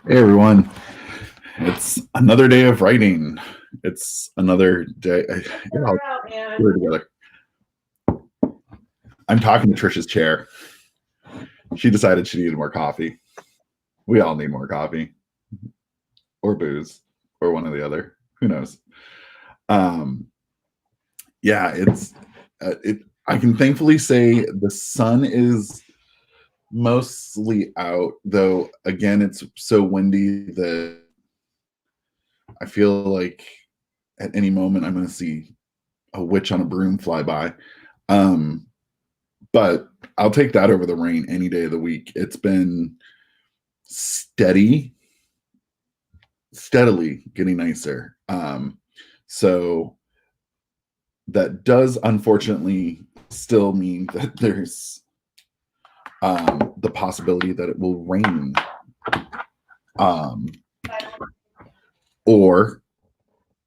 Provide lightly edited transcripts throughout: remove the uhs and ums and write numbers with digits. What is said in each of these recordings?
Hey everyone, it's another day of writing. It's another day. Yeah, I'll put it together. I'm talking to Trisha's chair. She decided she needed more coffee. We all need more coffee or booze or one or the other. Who knows? Um, yeah, it. I can thankfully say the sun is mostly out, though. Again, it's so windy that I feel like at any moment I'm going to see a witch on a broom fly by. Um, but I'll take that over the rain any day of the week. It's been steadily getting nicer. So that does unfortunately still mean that there's the possibility that it will rain, um, or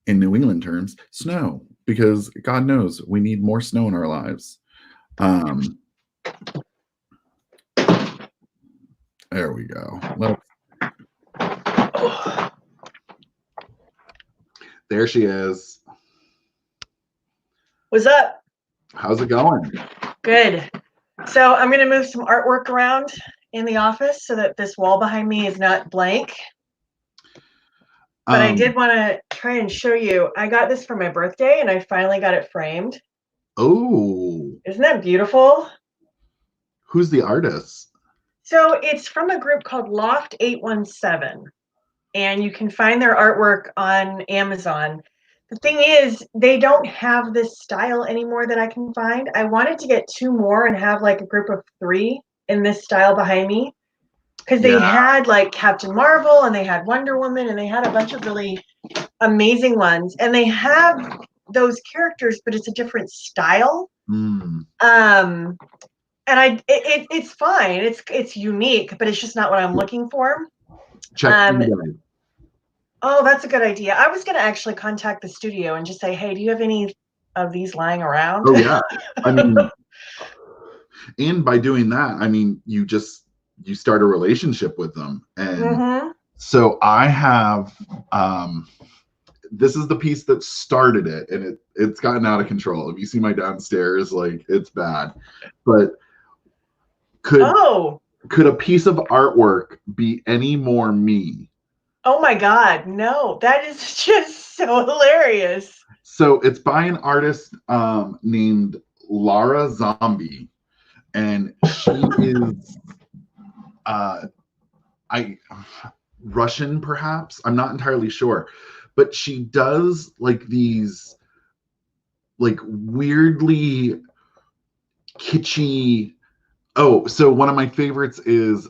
in New England terms, snow, because God knows we need more snow in our lives. There we go. There she is. What's up? How's it going? Good. So I'm going to move some artwork around in the office so that this wall behind me is not blank. But I did want to try and show you. I got this for my birthday and I finally got it framed. Oh. Isn't that beautiful? Who's the artist? So it's from a group called Loft 817. And you can find their artwork on Amazon. The thing is, they don't have this style anymore that I can find. I wanted to get 2 more and have like a group of 3 in this style behind me. Because they had like Captain Marvel and they had Wonder Woman and they had a bunch of really amazing ones. And they have those characters, but it's a different style. And it's fine. It's unique, but it's just not what I'm looking for. Oh, that's a good idea. I was going to actually contact the studio and just say, hey, do you have any of these lying around? Oh, yeah. I mean, and by doing that, I mean, you start a relationship with them. And so I have, this is the piece that started it, and it's gotten out of control. If you see my downstairs, like, it's bad. But could a piece of artwork be any more me? Oh my God, no, that is just so hilarious. So it's by an artist named Lara Zombie, and she is Russian, perhaps. I'm not entirely sure, but she does like these like weirdly kitschy. Oh, so one of my favorites is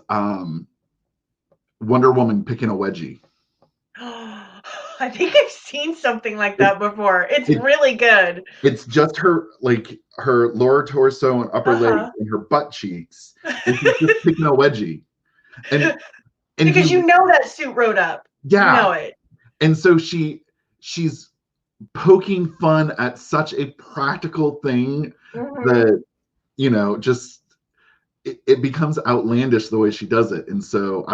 Wonder Woman picking a wedgie. I think I've seen something like that before. It's really good. It's just her lower torso and upper leg and her butt cheeks. And she's just picking a wedgie. And because you know that suit rode up. Yeah. You know it. And so she's poking fun at such a practical thing that, you know, just it becomes outlandish the way she does it. And so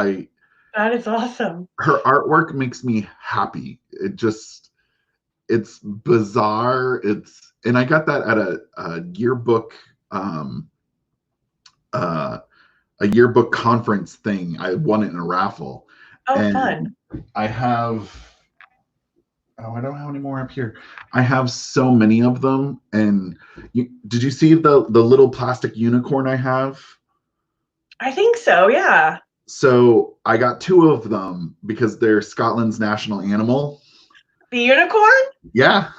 that is awesome. Her artwork makes me happy. It's bizarre. And I got that at a yearbook a yearbook conference thing. I won it in a raffle. Oh, fun. I don't have any more up here. I have so many of them. And did you see the little plastic unicorn I have? I think so, yeah. So I got 2 of them because they're Scotland's national animal. The unicorn? Yeah.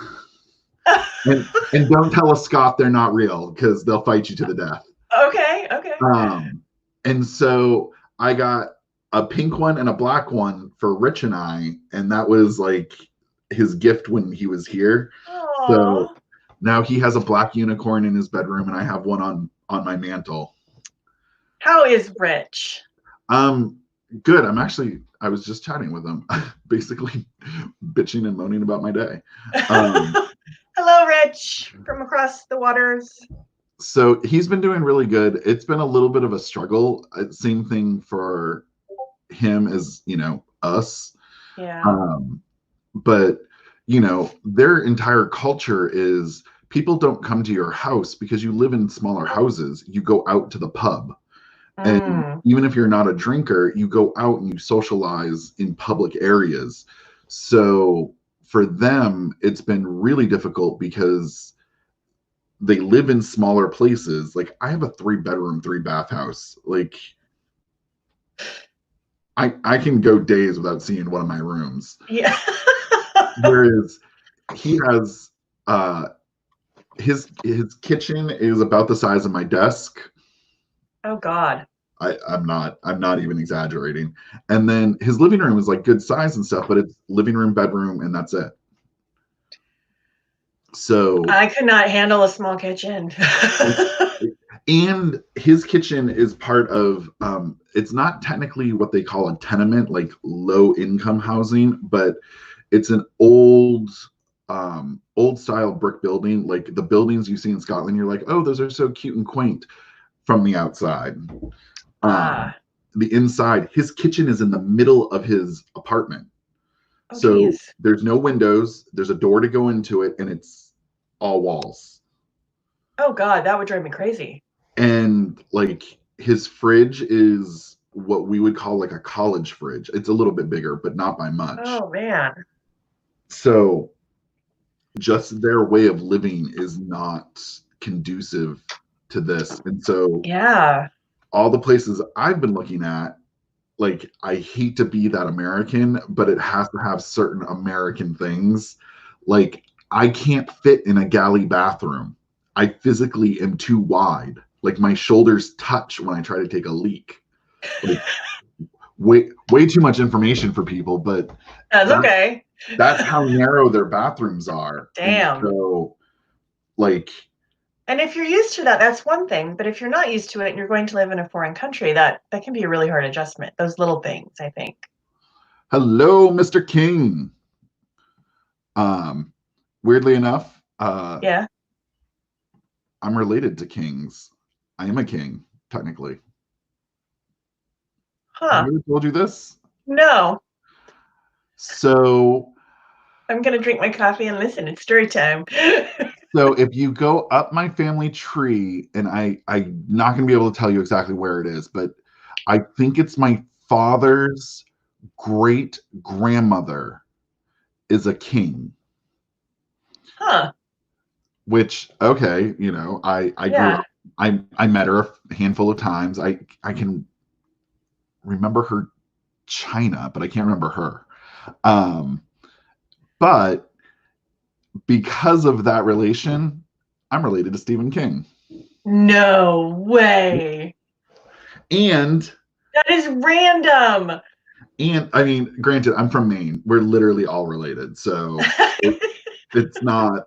and don't tell a Scot they're not real, because they'll fight you to the death. Okay. And so I got a pink one and a black one for Rich and I, and that was like his gift when he was here. Aww. So now he has a black unicorn in his bedroom, and I have one on my mantle. How is Rich? Good. I was just chatting with him, basically bitching and moaning about my day. Hello, Rich, from across the waters. So he's been doing really good. It's been a little bit of a struggle. Same thing for him as, you know, us. Yeah. But, you know, their entire culture is people don't come to your house because you live in smaller houses. You go out to the pub. And Mm. even if you're not a drinker, you go out and you socialize in public areas. So for them, it's been really difficult because they live in smaller places. Like I have a 3 bedroom, 3 bath house. Like I can go days without seeing one of my rooms. Yeah. Whereas he has uh his kitchen is about the size of my desk. Oh God. I'm not even exaggerating. And then his living room is like good size and stuff, but it's living room, bedroom, and that's it. So I could not handle a small kitchen. and his kitchen is part of it's not technically what they call a tenement, like low income housing, but it's an old style brick building, like the buildings you see in Scotland. You're like, oh, those are so cute and quaint from the outside. um Ah. the inside, his kitchen is in the middle of his apartment. Oh So geez. there's no windows, there's a door to go into it, and it's all walls. Oh God, that would drive me crazy. And like his fridge is what we would call like a college fridge. It's a little bit bigger, but not by much. Oh man. So just their way of living is not conducive to this. And so Yeah. all the places I've been looking at, like I hate to be that American, but it has to have certain American things. Like I can't fit in a galley bathroom. I physically am too wide. Like my shoulders touch when I try to take a leak. Like way too much information for people, but That's that's okay. that's how narrow their bathrooms are. And Damn. so like And if you're used to that, that's one thing. But if you're not used to it and you're going to live in a foreign country, that can be a really hard adjustment. Those little things, I think. hello, Mr. King. Weirdly enough, Yeah. I'm related to kings. I am a king, technically. Have Huh. I ever told you this? No. So, I'm gonna drink my coffee and listen. It's story time. so if you go up my family tree, and I'm not going to be able to tell you exactly where it is, but I think it's my father's great grandmother is a king. Huh. Which, okay, you know, I grew Yeah. up. I met her a handful of times. I can remember her China, but I can't remember her. But because of that relation, I'm related to Stephen King. No way. And That is random. I mean, granted, I'm from Maine. We're literally all related. So it's not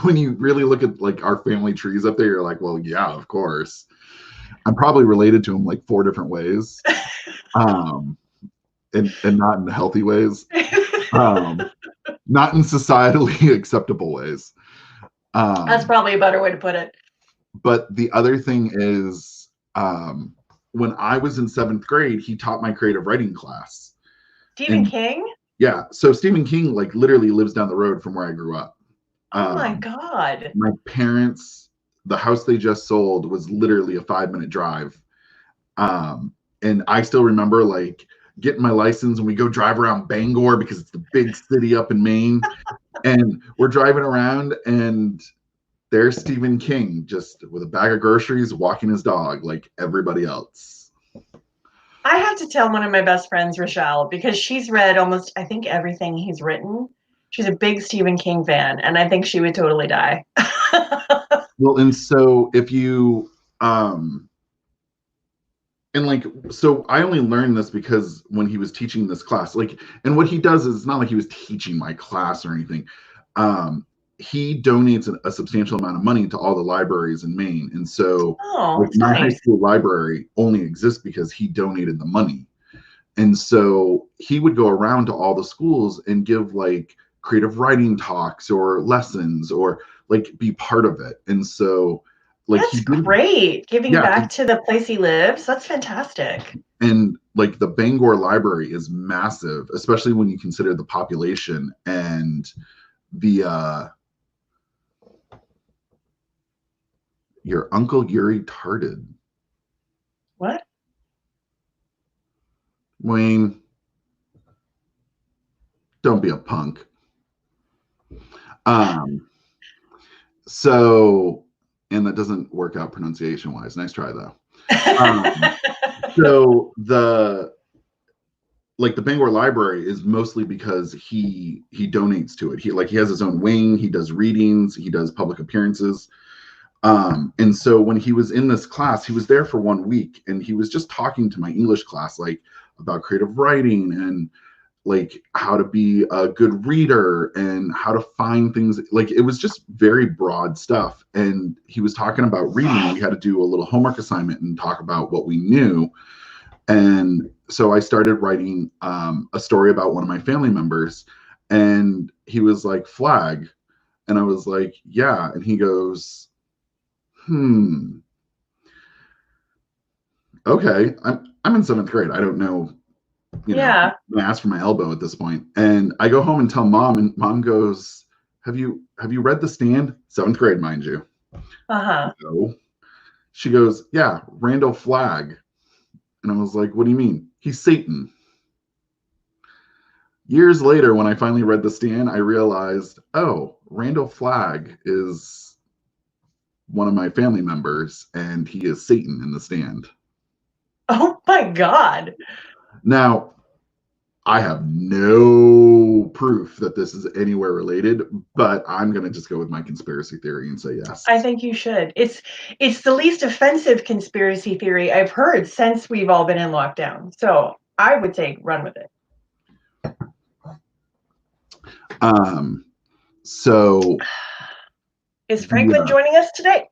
when you really look at like our family trees up there, you're like, well, yeah, of course. I'm probably related to him like 4 different ways. Um, and not in healthy ways. Not in societally acceptable ways. That's probably a better way to put it. But the other thing is, when I was in 7th grade, he taught my creative writing class. Stephen And King? yeah, so Stephen King like literally lives down the road from where I grew up. Oh my God. My parents, the house they just sold was literally a 5-minute drive. And I still remember like getting my license and we go drive around Bangor because it's the big city up in Maine. And we're driving around and there's Stephen King just with a bag of groceries walking his dog like everybody else. I have to tell one of my best friends, Rochelle, because she's read almost, I think, everything he's written. She's a big Stephen King fan, and I think she would totally die. Well, and so if you and like so I only learned this because when he was teaching this class, like, and what he does is not like he was teaching my class or anything. He donates a substantial amount of money to all the libraries in Maine, and so Oh, like that's my high nice. school library only exists because he donated the money. And so he would go around to all the schools and give like creative writing talks or lessons or like be part of it. And so like That's he didn't, great. Giving yeah, back to the place he lives. That's fantastic. and like the Bangor Library is massive, especially when you consider the population and the your Uncle Yuri Tarded. What? Wayne, don't be a punk. So, and that doesn't work out pronunciation wise. Nice try though. So the Bangor Library is mostly because he donates to it. He has his own wing. He does readings. He does public appearances. And so when he was in this class, he was there for 1 week, and he was just talking to my English class like about creative writing and like how to be a good reader and how to find things. Like it was just very broad stuff. And he was talking about reading. We had to do a little homework assignment and talk about what we knew. And so I started writing a story about one of my family members, and he was like, "Flag," and I was like, "Yeah," and he goes, okay, I'm in 7th grade. I don't know, Yeah. I asked for my elbow at this point, and I go home and tell mom, and mom goes, have you read The Stand? 7th grade, mind you. No. She goes, yeah, Randall Flagg. And I was like, what do you mean? He's Satan. Years later, when I finally read The Stand, I realized, oh, Randall Flagg is one of my family members, and he is Satan in The Stand. Oh my God. Now, I have no proof that this is anywhere related, but I'm going to just go with my conspiracy theory and say yes. I think you should. It's the least offensive conspiracy theory I've heard since we've all been in lockdown. So I would say run with it. So is Franklin joining us today?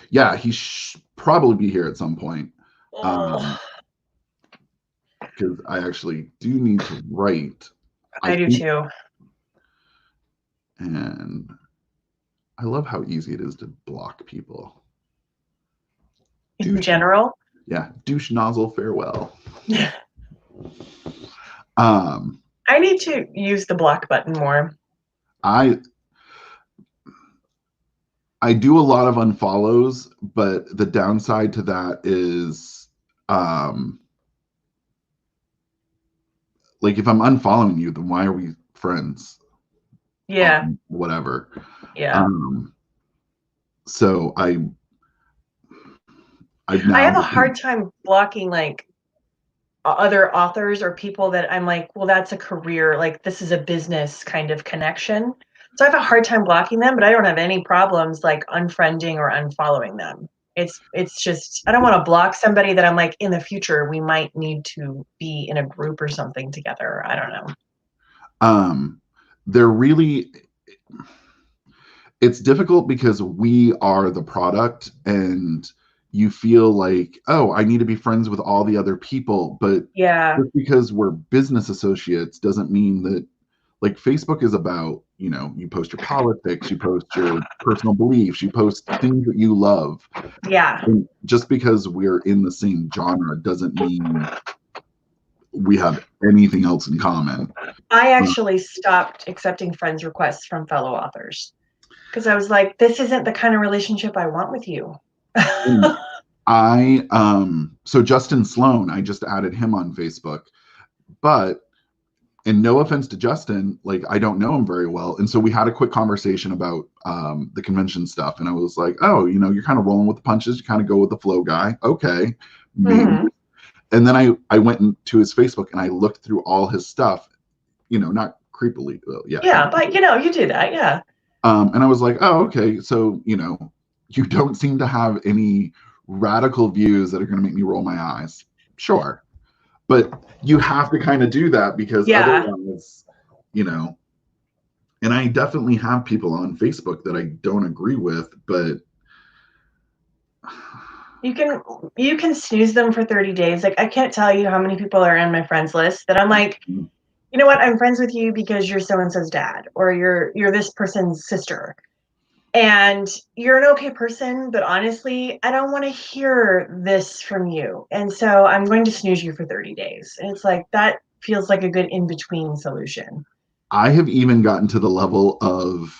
Yeah, he should probably be here at some point. Because I actually do need to write. I do too. And I love how easy it is to block people. In general? Yeah, douche nozzle farewell. I need to use the block button more. I do a lot of unfollows, but the downside to that is like if I'm unfollowing you, then why are we friends? Yeah. Whatever. Yeah. So I have a hard time blocking like other authors or people that I'm like, well, that's a career, like this is a business kind of connection. So I have a hard time blocking them, but I don't have any problems like unfriending or unfollowing them. It's just, I don't want to block somebody that I'm like, in the future, we might need to be in a group or something together. I don't know. They're really, it's difficult because we are the product, and you feel like, oh, I need to be friends with all the other people. But yeah, just because we're business associates doesn't mean that, like, Facebook is about, you post your politics, you post your personal beliefs, you post things that you love. Yeah. And just because we're in the same genre doesn't mean we have anything else in common. I actually stopped accepting friends requests from fellow authors because I was like, this isn't the kind of relationship I want with you. So Justin Sloan, I just added him on Facebook, but, and no offense to Justin, like I don't know him very well. And so we had a quick conversation about the convention stuff. And I was like, oh, you're kind of rolling with the punches. You kind of go with the flow guy. Okay. Maybe. Mm-hmm. And then I went to his Facebook and I looked through all his stuff, not creepily. Yeah, but you do that. Yeah. And I was like, oh, okay. So, you don't seem to have any radical views that are going to make me roll my eyes. Sure. But you have to kind of do that because otherwise, and I definitely have people on Facebook that I don't agree with, but you can snooze them for 30 days. Like I can't tell you how many people are on my friends list that I'm like, you know what? I'm friends with you because you're so-and-so's dad, or you're this person's sister. and you're an okay person, but honestly, I don't want to hear this from you. And so I'm going to snooze you for 30 days. And it's like, that feels like a good in-between solution. I have even gotten to the level of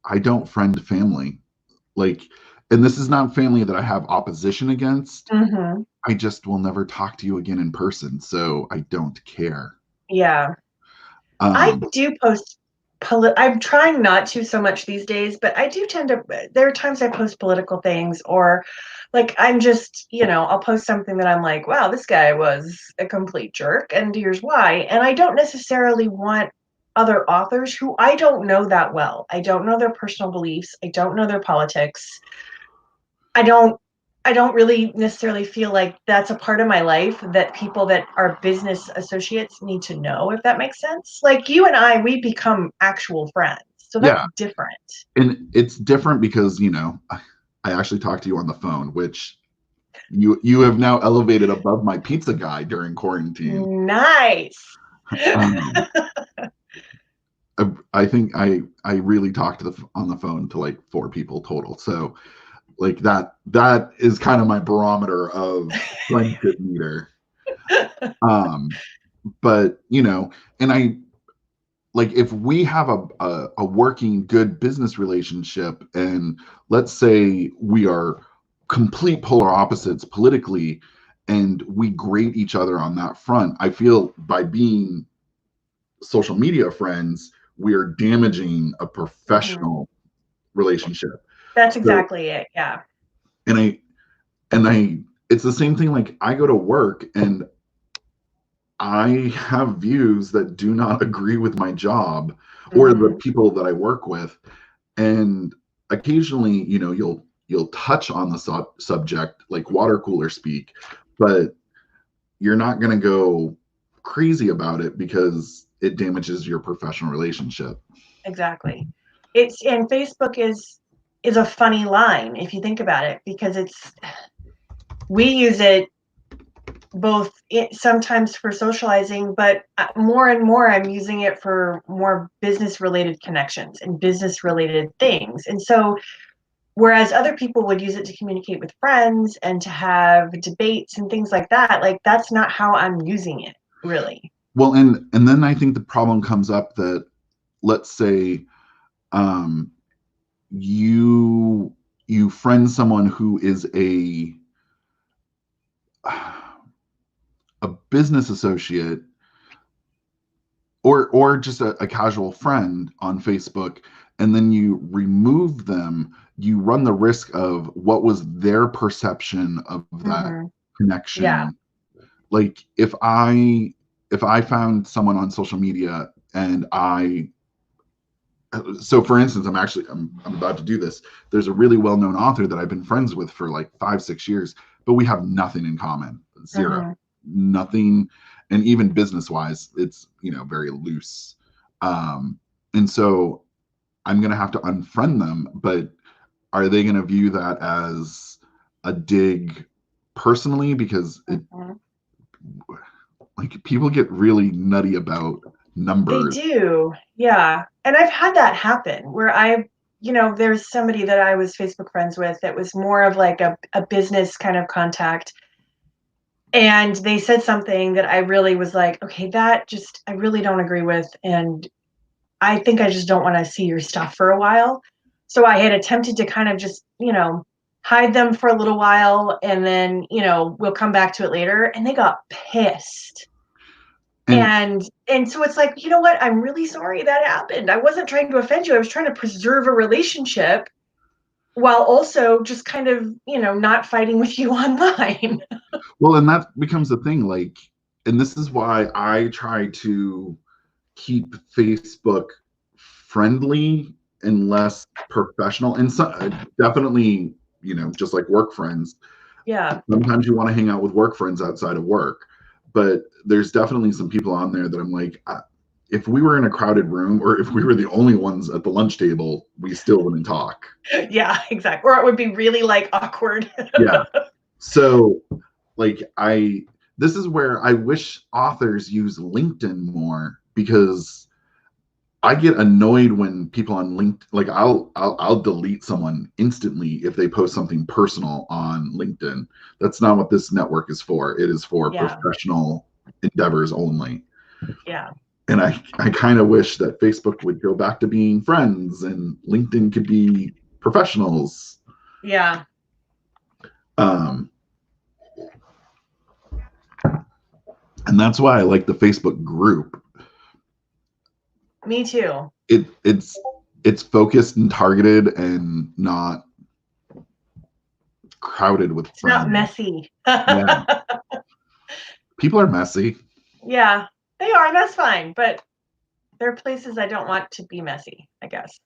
I don't friend family. Like, and this is not family that I have opposition against. Mm-hmm. I just will never talk to you again in person, so I don't care. Yeah. I Um, do post I'm trying not to so much these days, but I do tend to there are times I post political things, or like I'm just, I'll post something that I'm like, wow, this guy was a complete jerk and here's why. And I don't necessarily want other authors who I don't know that well. I don't know their personal beliefs. I don't know their politics. I don't I don't really necessarily feel like that's a part of my life that people that are business associates need to know, if that makes sense. Like you and I, we become actual friends. So that's yeah, different. and it's different because I actually talked to you on the phone, which you have now elevated above my pizza guy during quarantine. Nice. Um, I think I really talked on the phone to like 4 people total. So like that is kind of my barometer of friendship meter. Um, but and I like if we have a working good business relationship, and let's say we are complete polar opposites politically, and we grate each other on that front, I feel by being social media friends, we are damaging a Mhm. professional relationship. That's So, exactly it. Yeah. and I it's the same thing. Like I go to work and I have views that do not agree with my job or the Hmm. people that I work with. And occasionally, you'll touch on the subject like water cooler speak, but you're not going to go crazy about it because it damages your professional relationship. Exactly. It's and Facebook is a funny line if you think about it, because we use it both sometimes for socializing, but more and more I'm using it for more business related connections and business related things. And so, whereas other people would use it to communicate with friends and to have debates and things like that, like that's not how I'm using it, really. Well, and then I think the problem comes up that, let's say, um, you you friend someone who is a business associate, or just a casual friend on Facebook, and then you remove them, you run the risk of what was their perception of that Hmm. Yeah. connection. Like if I found someone on social media and so for instance, I'm about to do this. There's a really well-known author that I've been friends with for like 5 6 years, but we have nothing in common. Zero. Hmm. Nothing. And even business wise, it's very loose. And so I'm gonna have to unfriend them, but are they gonna view that as a dig personally? Because it Hmm. like people get really nutty about They numbers. do. Yeah. And I've had that happen where there's somebody that I was Facebook friends with that was more of like a business kind of contact. And they said something that I really was like, okay, I really don't agree with. And I think I just don't want to see your stuff for a while. So I had attempted to kind of just, hide them for a little while and then, we'll come back to it later. And they got pissed. And And so it's like, you know what? I'm really sorry that happened. I wasn't trying to offend you. I was trying to preserve a relationship while also just kind of, not fighting with you online. well, and that becomes the thing, like, and this is why I try to keep Facebook friendly and less professional. And so, definitely, just like work friends. Yeah. Sometimes you want to hang out with work friends outside of work, but there's definitely some people on there that I'm like, if we were in a crowded room or if we were the only ones at the lunch table, we still wouldn't talk. Yeah, exactly. Or it would be really like awkward. Yeah. So, like, this is where I wish authors use LinkedIn more, because I get annoyed when people on LinkedIn, like I'll delete someone instantly if they post something personal on LinkedIn. That's not what this network is for. It is for Yeah. professional endeavors only. Yeah. And I kind of wish that Facebook would go back to being friends and LinkedIn could be professionals. Yeah. Um, and that's why I like the Facebook group. Me too. It's focused and targeted and not crowded with It's not friends. messy. Yeah. People are messy. Yeah, they are, and that's fine. But there are places I don't want to be messy, I guess.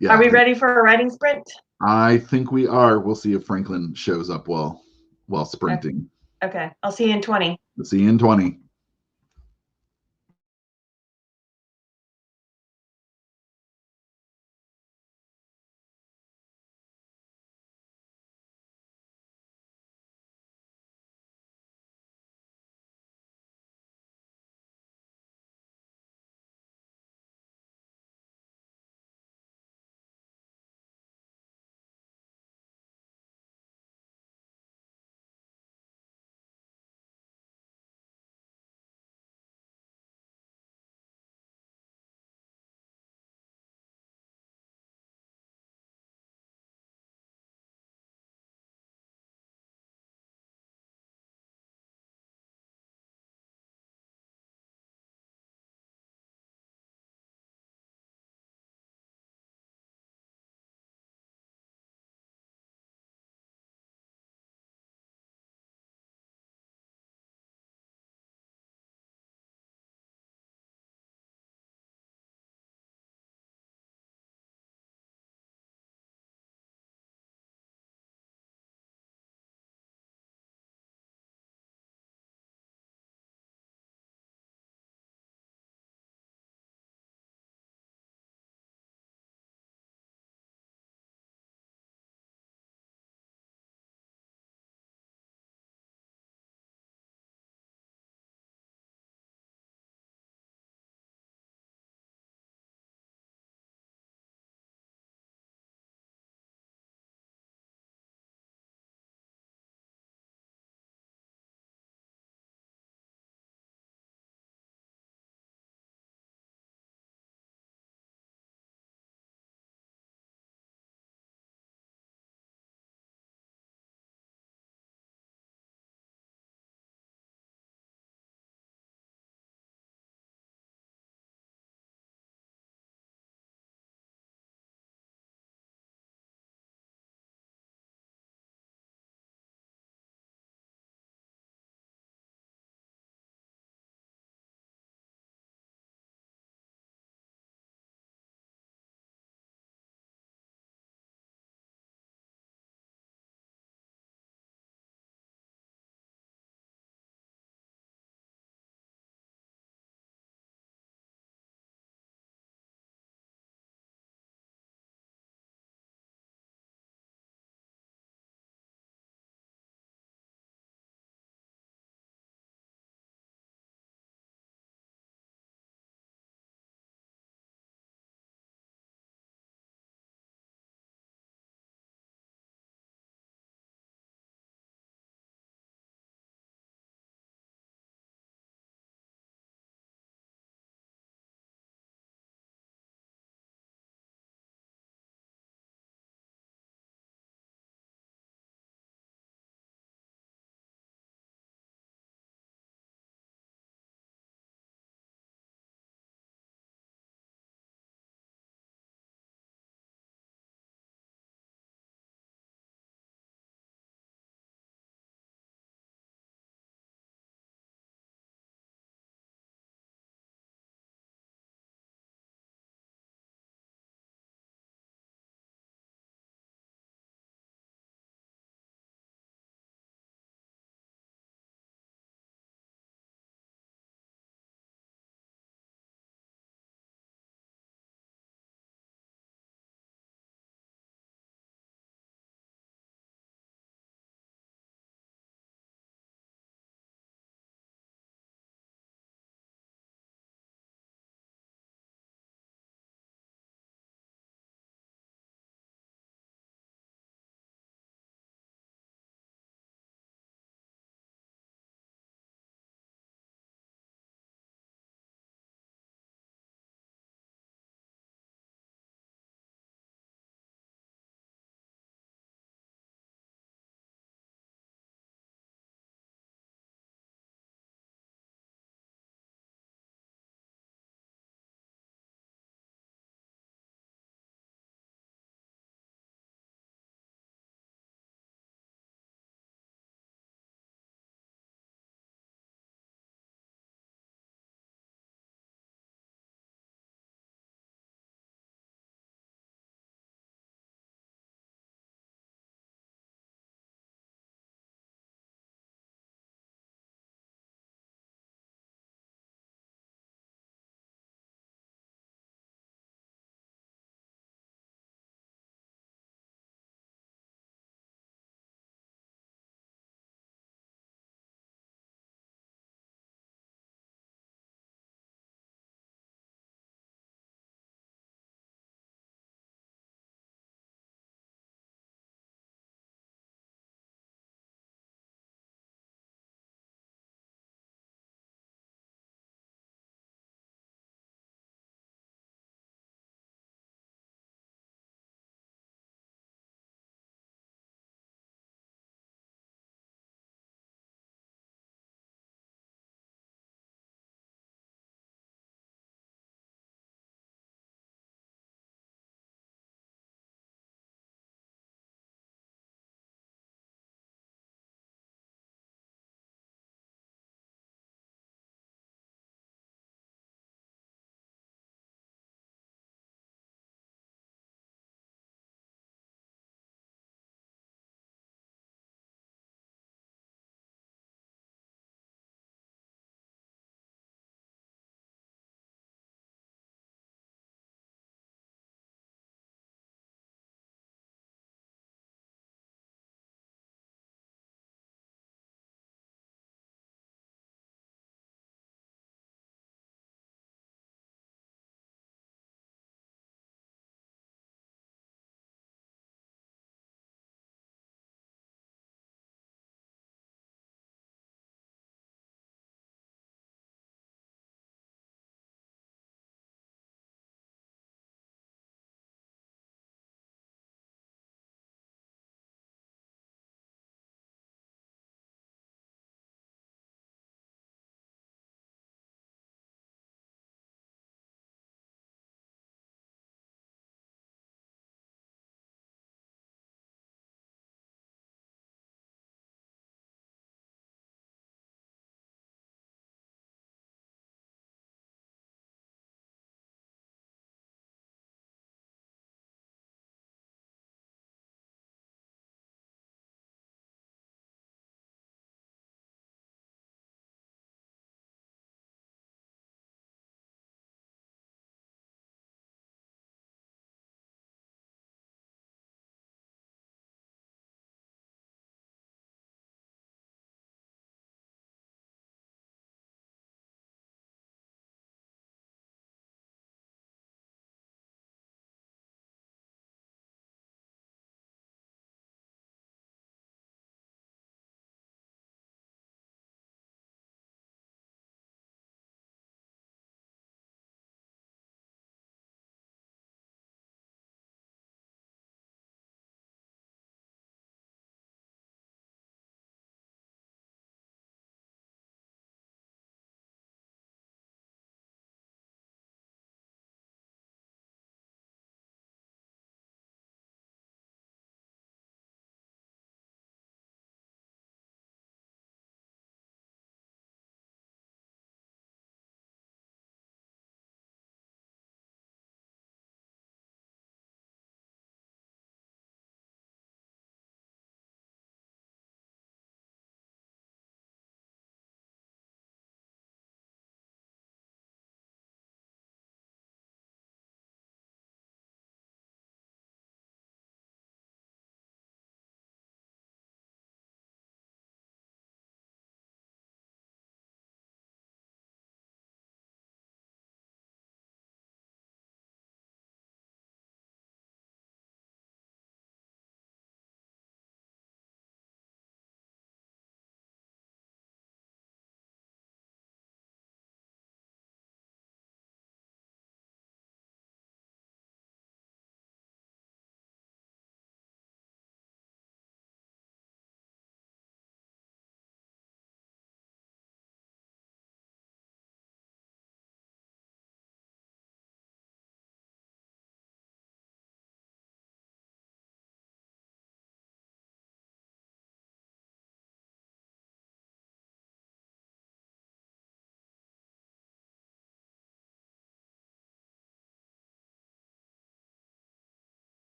Yeah. Are we ready for a writing sprint? I think we are. We'll see if Franklin shows up while sprinting. Okay. I'll see you in 20. See you in 20.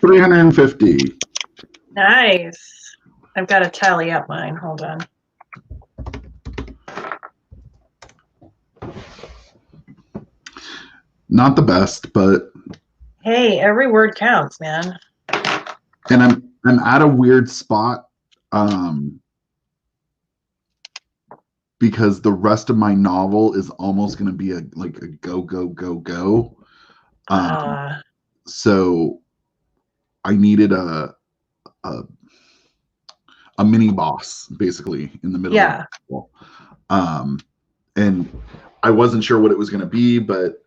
350. Nice. I've got to tally up mine. Hold on. Not the best, but hey, every word counts, man. And I'm at a weird spot because the rest of my novel is almost going to be a go. So I needed a mini boss basically in the middle. Yeah. And I wasn't sure what it was going to be, but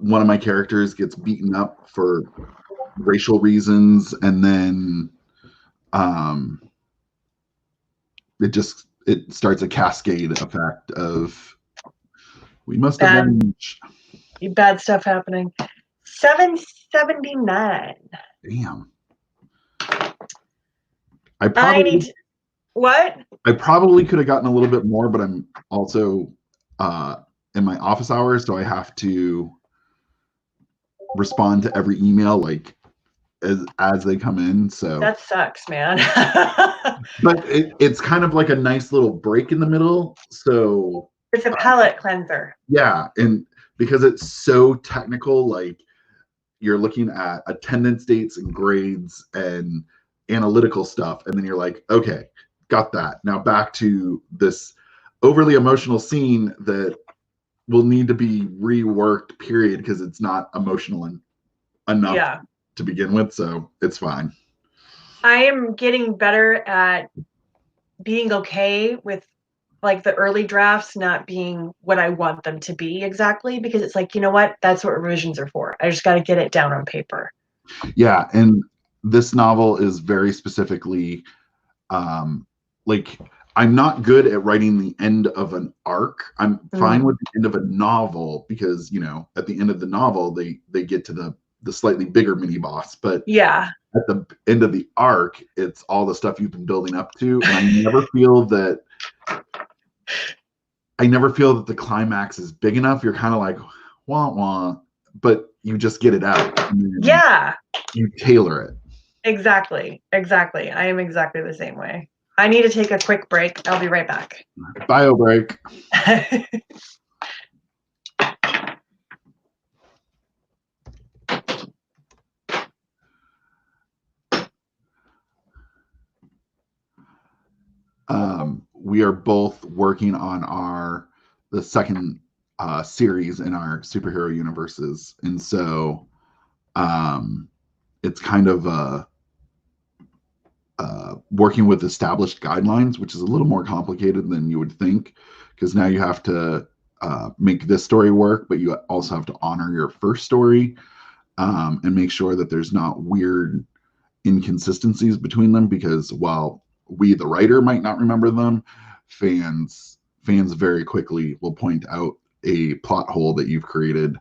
one of my characters gets beaten up for racial reasons, and then it starts a cascade effect of we must avenge. Bad stuff happening. 779. Damn. What? I probably could have gotten a little bit more, but I'm also in my office hours, so I have to respond to every email like as they come in. So that sucks, man. But it's kind of like a nice little break in the middle. So it's a palate cleanser. Yeah, and because it's so technical, like you're looking at attendance dates and grades and analytical stuff, and then you're like, okay, got that. Now back to this overly emotional scene that will need to be reworked, period, because it's not emotional enough to begin with, so it's fine. I am getting better at being okay with like the early drafts not being what I want them to be exactly, because it's like, you know what, that's what revisions are for. I just got to get it down on paper. Yeah, and this novel is very specifically like I'm not good at writing the end of an arc. I'm fine with the end of a novel because, you know, at the end of the novel they get to the slightly bigger mini boss, but at the end of the arc, it's all the stuff you've been building up to, and I never feel that the climax is big enough. You're kind of like wah wah, but you just get it out. You tailor it. Exactly. I am exactly the same way. I need to take a quick break. I'll be right back. Bio break. We are both working on the second series in our superhero universes, and so it's kind of working with established guidelines, which is a little more complicated than you would think, because now you have to make this story work, but you also have to honor your first story and make sure that there's not weird inconsistencies between them, because while we, the writer, might not remember them, fans very quickly will point out a plot hole that you've created.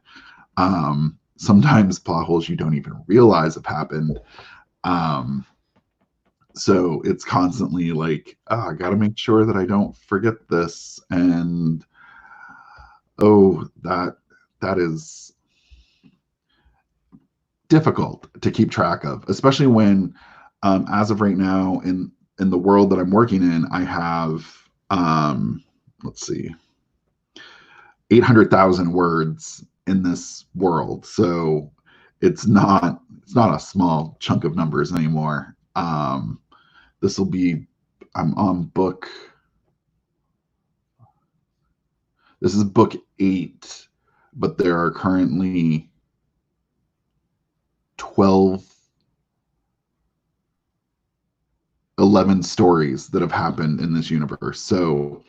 Sometimes plot holes you don't even realize have happened. So it's constantly like, I got to make sure that I don't forget this, and that is difficult to keep track of, especially when as of right now in the world that I'm working in, I have let's see, 800,000 words in this world, so it's not a small chunk of numbers anymore. This will be, I'm on book, this is book 8, but there are currently 11 stories that have happened in this universe. So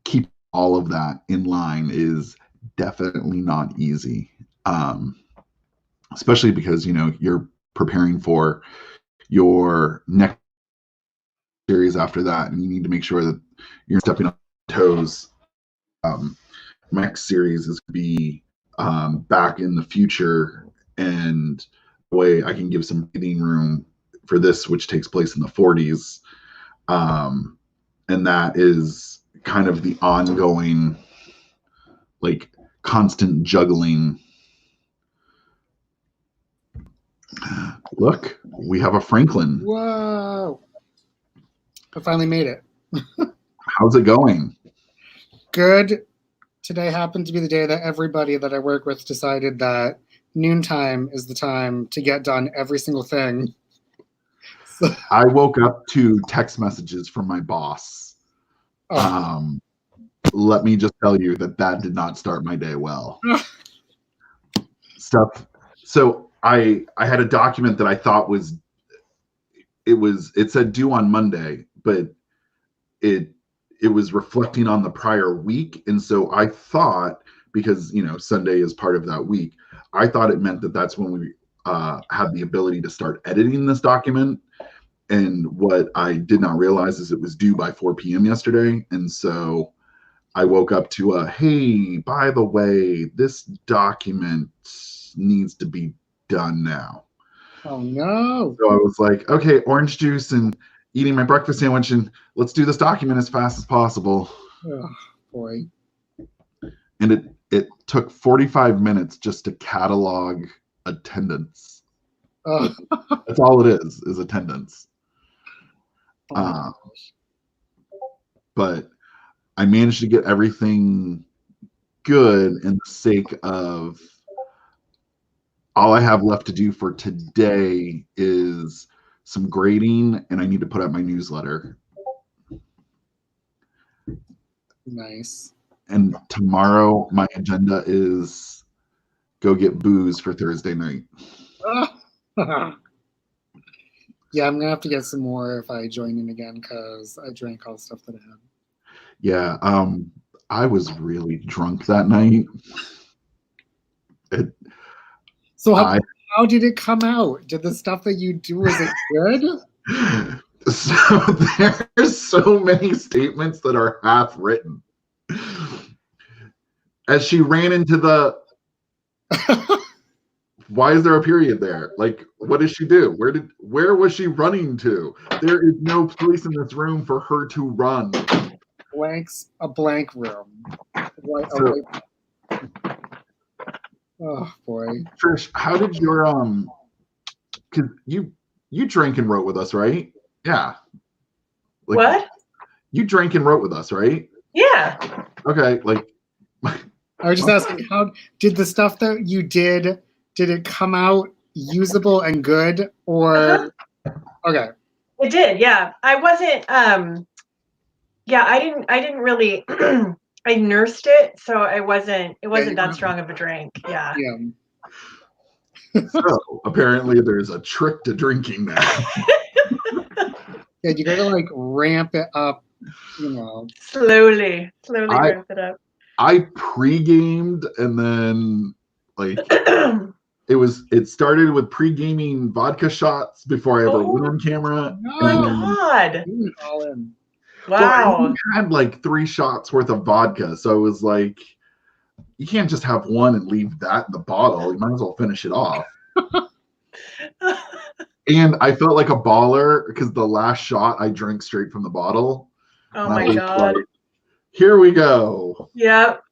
keep all of that in line is definitely not easy. Especially because, you know, you're preparing for your next series after that, and you need to make sure that you're stepping on toes. My next series is going to be back in the future, and the way I can give some breathing room for this, which takes place in the 40s. And that is kind of the ongoing, like, constant juggling Look, we have a Franklin. Whoa. I finally made it. How's it going? Good. Today happened to be the day that everybody that I work with decided that noontime is the time to get done every single thing. So, I woke up to text messages from my boss. Let me just tell you that did not start my day well. So I had a document that I thought it said due on Monday, but it was reflecting on the prior week. And so I thought, because, Sunday is part of that week, I thought it meant that that's when we had the ability to start editing this document. And what I did not realize is it was due by 4 p.m. yesterday. And so I woke up to hey, by the way, this document needs to be done now. Oh, no. So I was like, okay, orange juice and eating my breakfast sandwich, and let's do this document as fast as possible. Oh, boy. And it took 45 minutes just to catalog attendance. Oh. That's all it is attendance. But I managed to get everything good in the sake of all I have left to do for today is some grading, and I need to put out my newsletter. Nice. And tomorrow my agenda is go get booze for Thursday night. Yeah, I'm gonna have to get some more if I join in again because I drank all the stuff that I had. Yeah, I was really drunk that night. So how did it come out? Did the stuff that you do, is it good? So there's so many statements that are half written. As she ran into the why is there a period there? Like, what did she do? Where was she running to? There is no place in this room for her to run. A blank room. Oh boy. Trish, how did your cause you drank and wrote with us, right? Yeah. Like, what? You drank and wrote with us, right? Yeah. Okay, like I was just asking, how did the stuff that you did it come out usable and good, or okay? It did, yeah. I wasn't I didn't really I nursed it, so it wasn't that strong of a drink. Yeah. So apparently there's a trick to drinking now. Yeah, you gotta like ramp it up, Slowly ramp it up. I pre-gamed, and then like it started with pre-gaming vodka shots before I ever went on camera. Oh my God. All in. Wow. Well, I had like 3 shots worth of vodka, so it was like, you can't just have one and leave that in the bottle. You might as well finish it off. And I felt like a baller because the last shot I drank straight from the bottle. Oh my God. Like, here we go. Yep.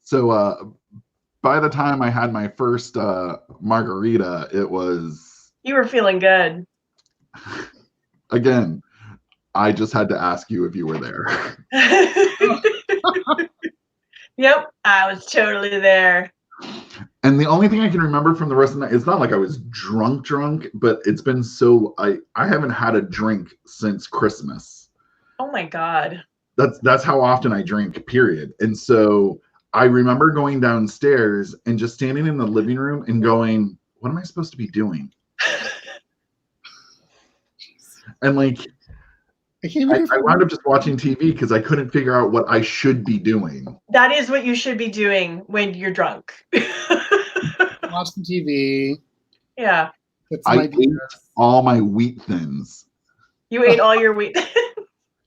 So by the time I had my first margarita, it was... You were feeling good. Again, I just had to ask you if you were there. Yep, I was totally there. And the only thing I can remember from the rest of the night, it's not like I was drunk, but it's been so... I haven't had a drink since Christmas. Oh my God. That's how often I drink, period. And so I remember going downstairs and just standing in the living room and going, what am I supposed to be doing? And like, I wound up just watching TV because I couldn't figure out what I should be doing. That is what you should be doing when you're drunk. Watch some TV. Yeah. I ate all my Wheat Thins. You ate all your Wheat.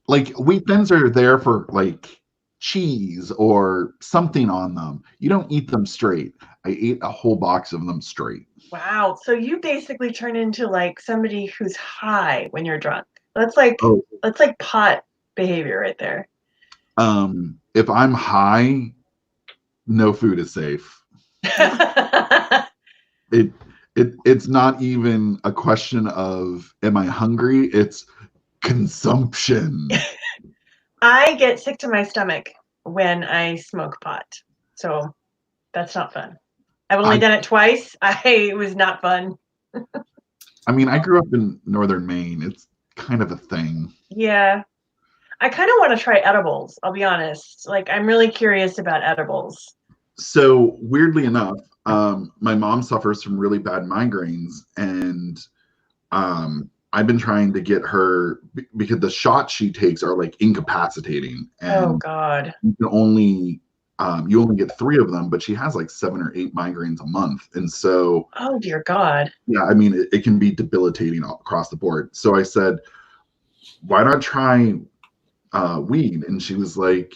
Like, Wheat Thins are there for like cheese or something on them. You don't eat them straight. I ate a whole box of them straight. Wow. So you basically turn into like somebody who's high when you're drunk. That's like pot behavior right there. If I'm high, no food is safe. it it's not even a question of am I hungry? It's consumption. I get sick to my stomach when I smoke pot. So that's not fun. I've only done it twice. It was not fun. I mean, I grew up in northern Maine. It's kind of a thing. Yeah. I kind of want to try edibles, I'll be honest. Like, I'm really curious about edibles. So weirdly enough, my mom suffers from really bad migraines, and I've been trying to get her because the shots she takes are like incapacitating, Oh, and God. you only get 3 of them, but she has like 7 or 8 migraines a month, and so Oh, dear God. yeah, I mean it can be debilitating across the board. So I said, why not try weed? And she was like,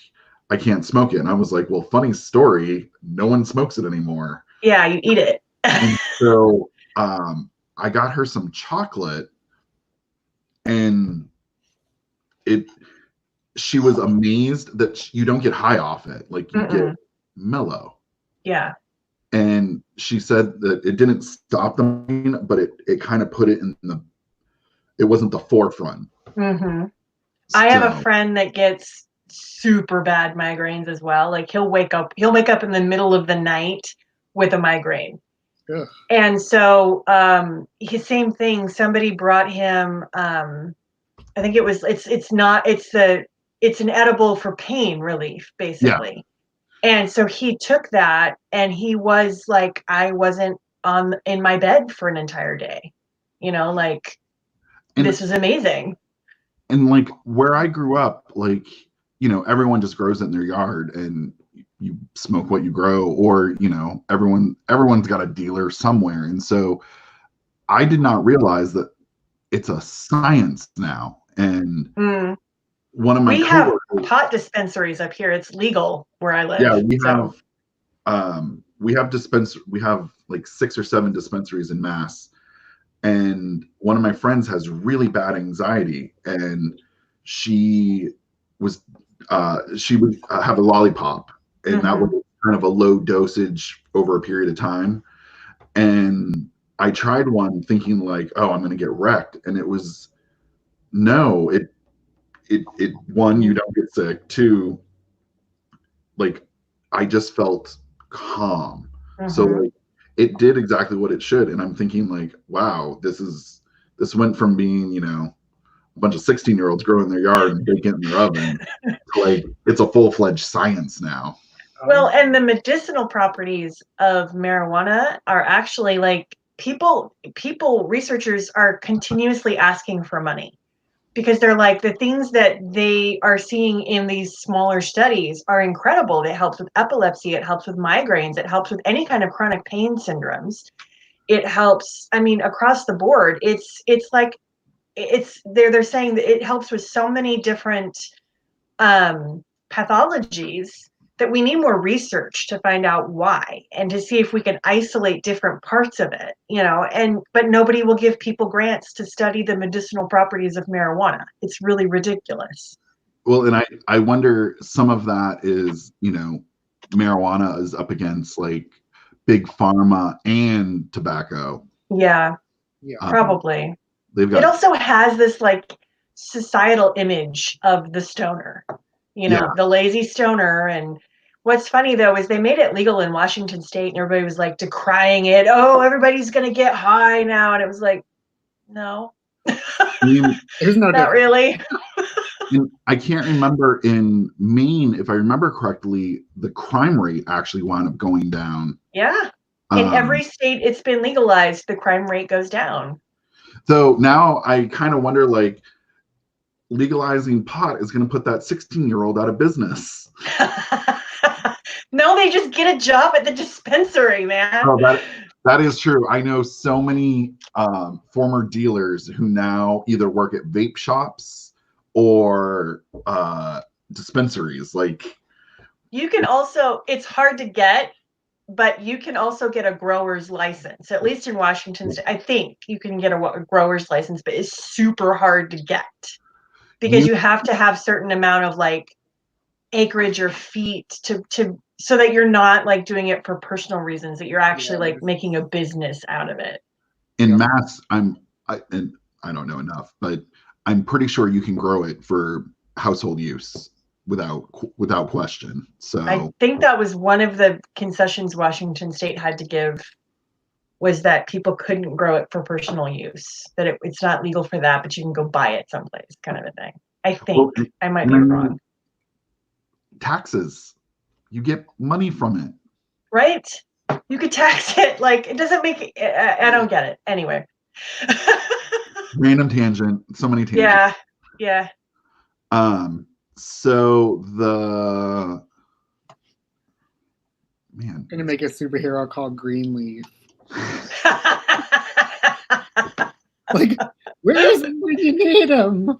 I can't smoke it. And I was like, well, funny story, no one smokes it anymore. Yeah, you eat it. And so I got her some chocolate, and she was amazed that you don't get high off it, like you get mellow. Yeah. And she said that it didn't stop the pain, but it kind of put it in it wasn't the forefront. I have a friend that gets super bad migraines as well. Like, he'll wake up in the middle of the night with a migraine. Ugh. And so his same thing, somebody brought him I think it's an edible for pain relief, basically. Yeah. And so he took that, and he was like, I wasn't in my bed for an entire day. Like, this is amazing. And like where I grew up, like, everyone just grows it in their yard, and you smoke what you grow, or everyone's got a dealer somewhere. And so I did not realize that it's a science now. And one of my we have pot dispensaries up here. It's legal where I live. Yeah, we have like 6 or 7 dispensaries in Mass. And one of my friends has really bad anxiety, and she would have a lollipop, and that was kind of a low dosage over a period of time. And I tried one thinking like, oh, I'm going to get wrecked. And it was, no, it, one, you don't get sick. 2, like, I just felt calm. So like, it did exactly what it should. And I'm thinking like, wow, this went from being, a bunch of 16-year-olds growing their yard and baking it in their oven to like, it's a full-fledged science now. Well, and the medicinal properties of marijuana are actually like researchers are continuously asking for money, because they're like, the things that they are seeing in these smaller studies are incredible. It helps with epilepsy. It helps with migraines. It helps with any kind of chronic pain syndromes. It helps, I mean, across the board. They're saying that it helps with so many different pathologies that we need more research to find out why, and to see if we can isolate different parts of it, but nobody will give people grants to study the medicinal properties of marijuana. It's really ridiculous. Well, and I wonder, some of that is, marijuana is up against like big pharma and tobacco. Yeah. Probably. It also has this like societal image of the stoner, the lazy stoner. And what's funny though is they made it legal in Washington State, and everybody was like decrying it. Oh, everybody's gonna get high now, and it was like, no, not really. I can't remember in Maine, if I remember correctly, the crime rate actually wound up going down. Yeah, in every state it's been legalized, the crime rate goes down. So now I kind of wonder, like, legalizing pot is going to put that 16-year-old out of business. No, they just get a job at the dispensary, man. Oh, that is true. I know so many former dealers who now either work at vape shops or dispensaries. Like, you can also, it's hard to get, but you can also get a grower's license. At least in Washington State, I think you can get a grower's license, but it's super hard to get because you have to have certain amount of like acreage or feet to so that you're not like doing it for personal reasons, that you're actually Yeah. like making a business out of it. In Yep. mass, and I don't know enough, but I'm pretty sure you can grow it for household use without question. So I think that was one of the concessions Washington State had to give, was that people couldn't grow it for personal use, that it's not legal for that, but you can go buy it someplace, kind of a thing. I think. Well, I might be wrong. taxes, you get money from it. Right? You could tax it. Like, it doesn't make I don't get it. Anyway. Random tangent, so many tangents. Yeah. So the man, Gonna make a superhero called Greenleaf. Like, where is him when you need him?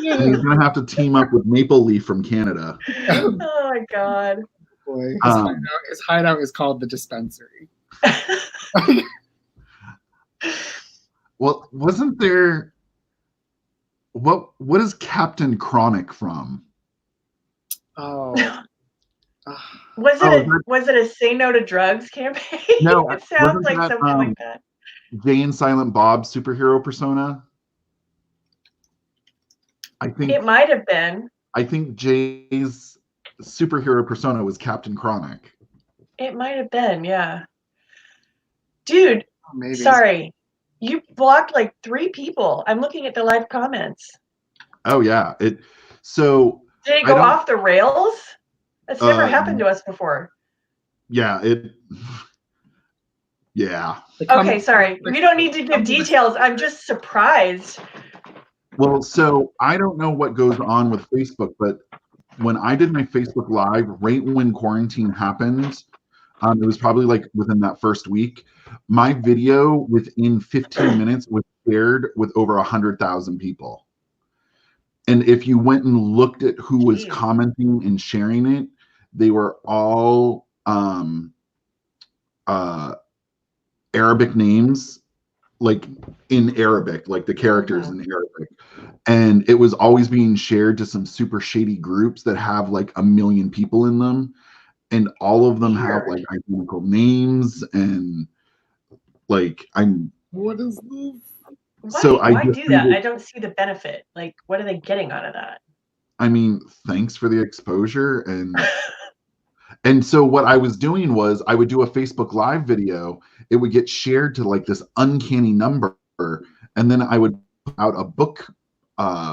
he's gonna have to team up with Maple Leaf from Canada. Oh my God. Boy, Um, his hideout is called the Dispensary. Well, wasn't there? What is Captain Chronic from? Oh. Was Oh, it a say no to drugs campaign? No, It sounds wasn't like that, something like that. Jay and Silent Bob superhero persona? I think It might have been. Jay's superhero persona was Captain Chronic. It might have been, yeah. Dude, Maybe. sorry. You blocked like 3 people. I'm looking at the live comments. Oh yeah, so Did it I go don't- off the rails? That's never happened to us before. yeah, yeah. Okay, sorry. We don't need to give details. I'm just surprised. Well, so I don't know what goes on with Facebook, but when I did my Facebook Live, right when quarantine happened, it was probably like within that first week, my video within 15 minutes was shared with over 100,000 people. And if you went and looked at who was Jeez. commenting and sharing it, they were all Arabic names, like in Arabic, like the characters in Arabic. And it was always being shared to some super shady groups that have like 1 million people in them. And all of them have like identical names. And like, What is this? Why do that? I don't see the benefit. Like, what are they getting out of that? I mean, thanks for the exposure. And so what I was doing was I would do a Facebook Live video. It would get shared to like this uncanny number. And then I would put out a book, a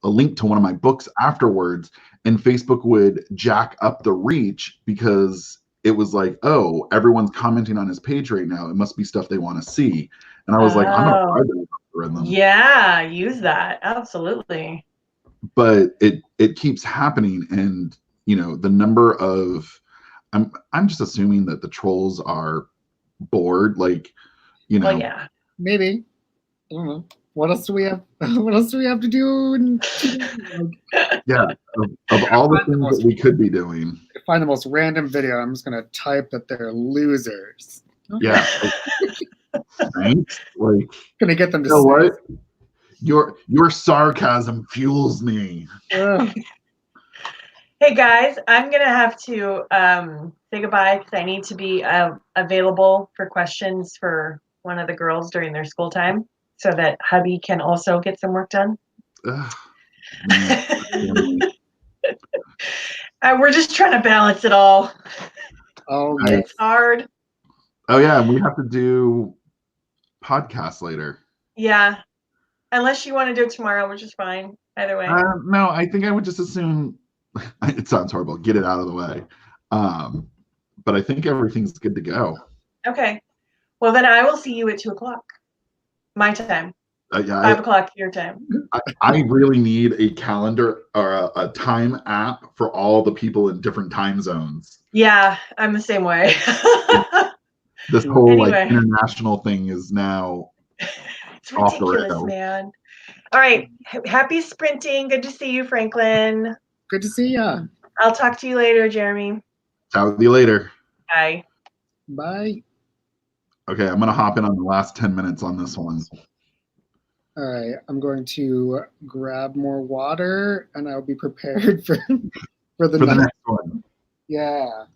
link to one of my books afterwards. And Facebook would jack up the reach because it was like, oh, everyone's commenting on his page right now. It must be stuff they want to see. And I was like, I'm going to try that algorithm. Yeah, use that. Absolutely. But it keeps happening. And the number of I'm just assuming that the trolls are bored, like Well, yeah. Maybe. I don't know. What else do we have? What else do we have to do? yeah, of all the things that we could be doing. Find the most random video. I'm just gonna type that they're losers. Yeah. Thanks. Like, Gonna get them to you know what? Your sarcasm fuels me. Hey guys, I'm gonna have to say goodbye because I need to be available for questions for one of the girls during their school time, so that hubby can also get some work done. We're just trying to balance it all. Oh, It's hard. Oh yeah, and we have to do podcasts later. Yeah, unless you want to do it tomorrow, which is fine. Either way. No, I think I would just assume. It sounds horrible. Get it out of the way. But I think everything's good to go. Okay. Well, then I will see you at 2:00 my time. Yeah, 5:00 your time. I really need a calendar or a time app for all the people in different time zones. Yeah, I'm the same way. This whole Anyway. like international thing is now It's off the ridiculous, rails. man. All right. Happy sprinting. Good to see you, Franklin. good to see ya. I'll talk to you later, Jeremy. Chat with you later. Bye. Bye. Okay, I'm gonna hop in on the last 10 minutes on this one. All right, I'm going to grab more water, and I'll be prepared for the For the next. next one. Yeah.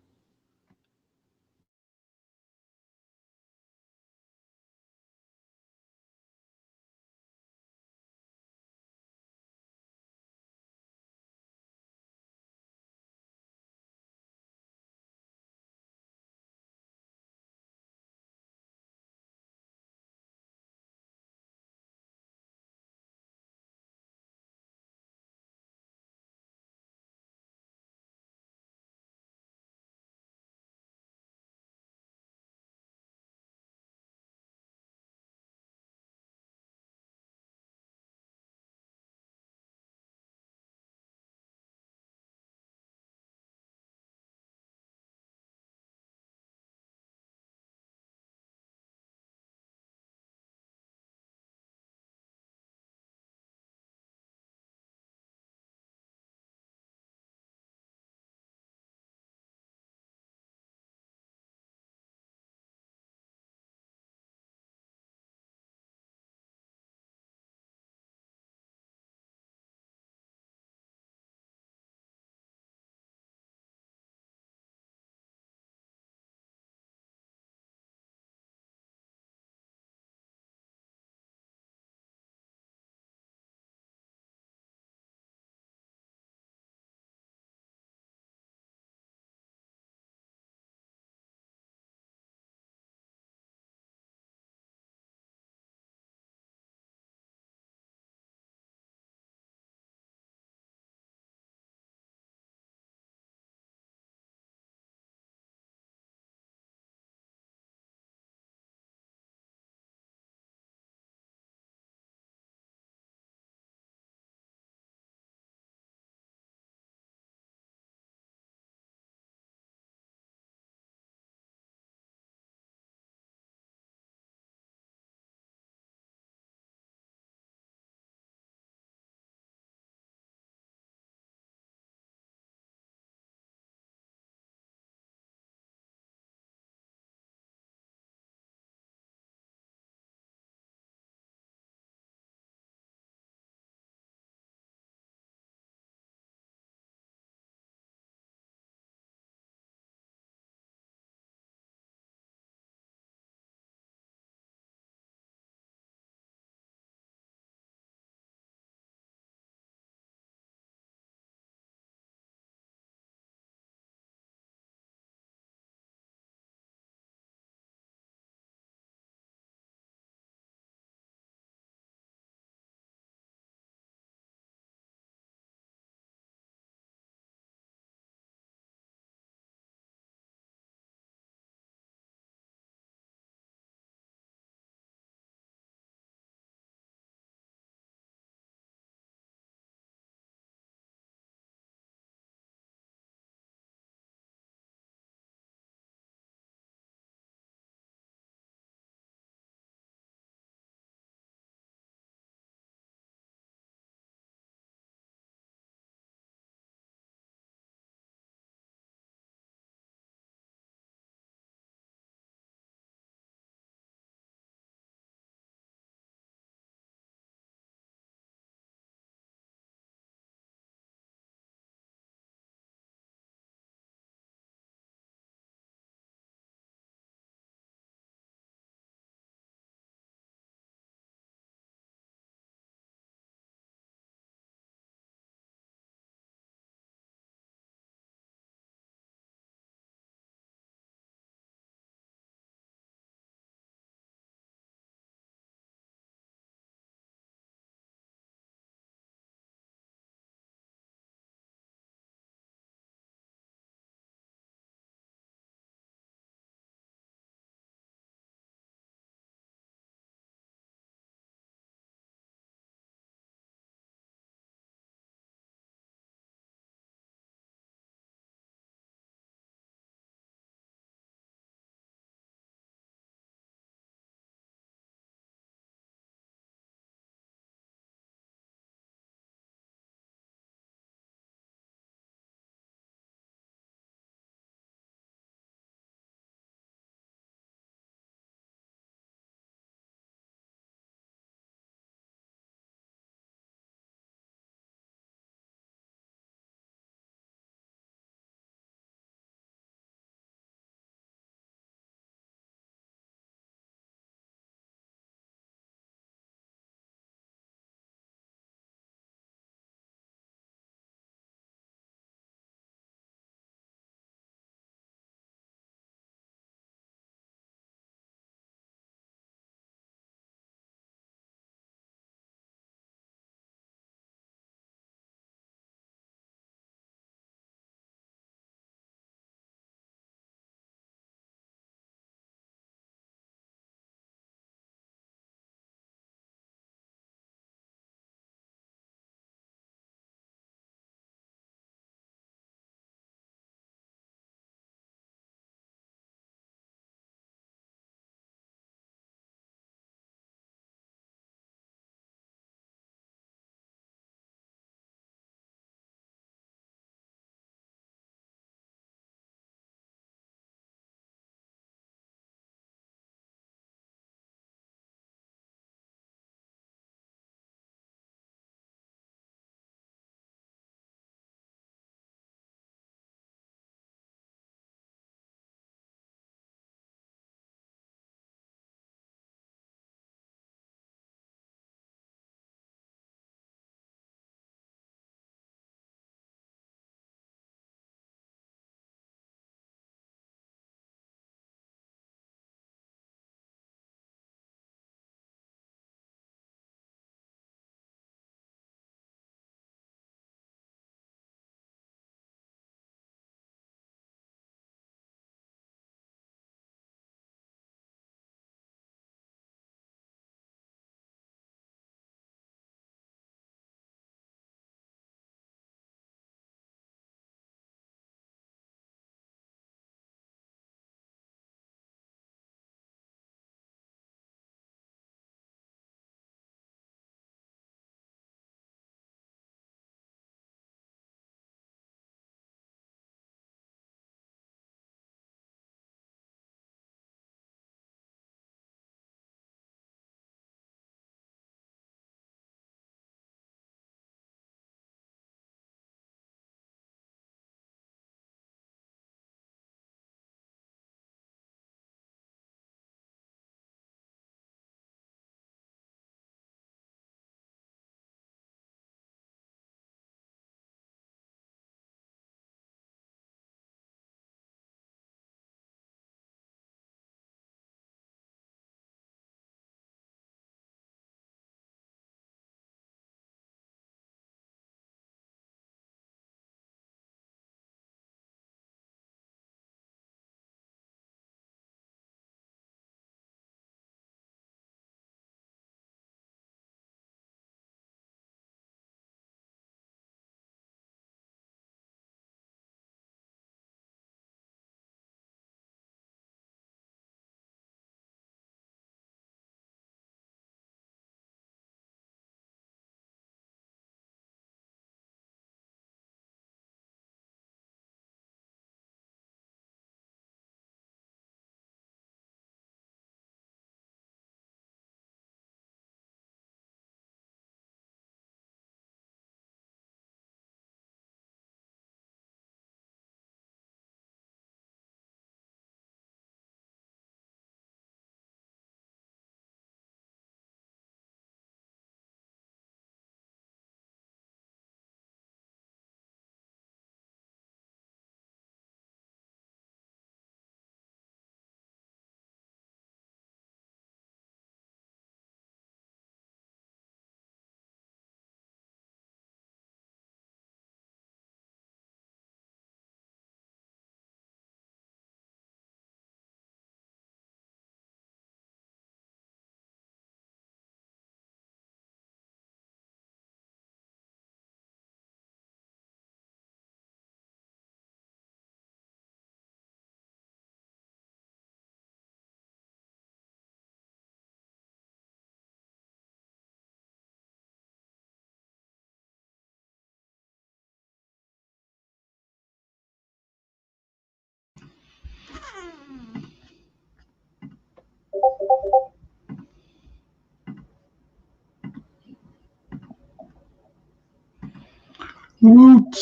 Woot.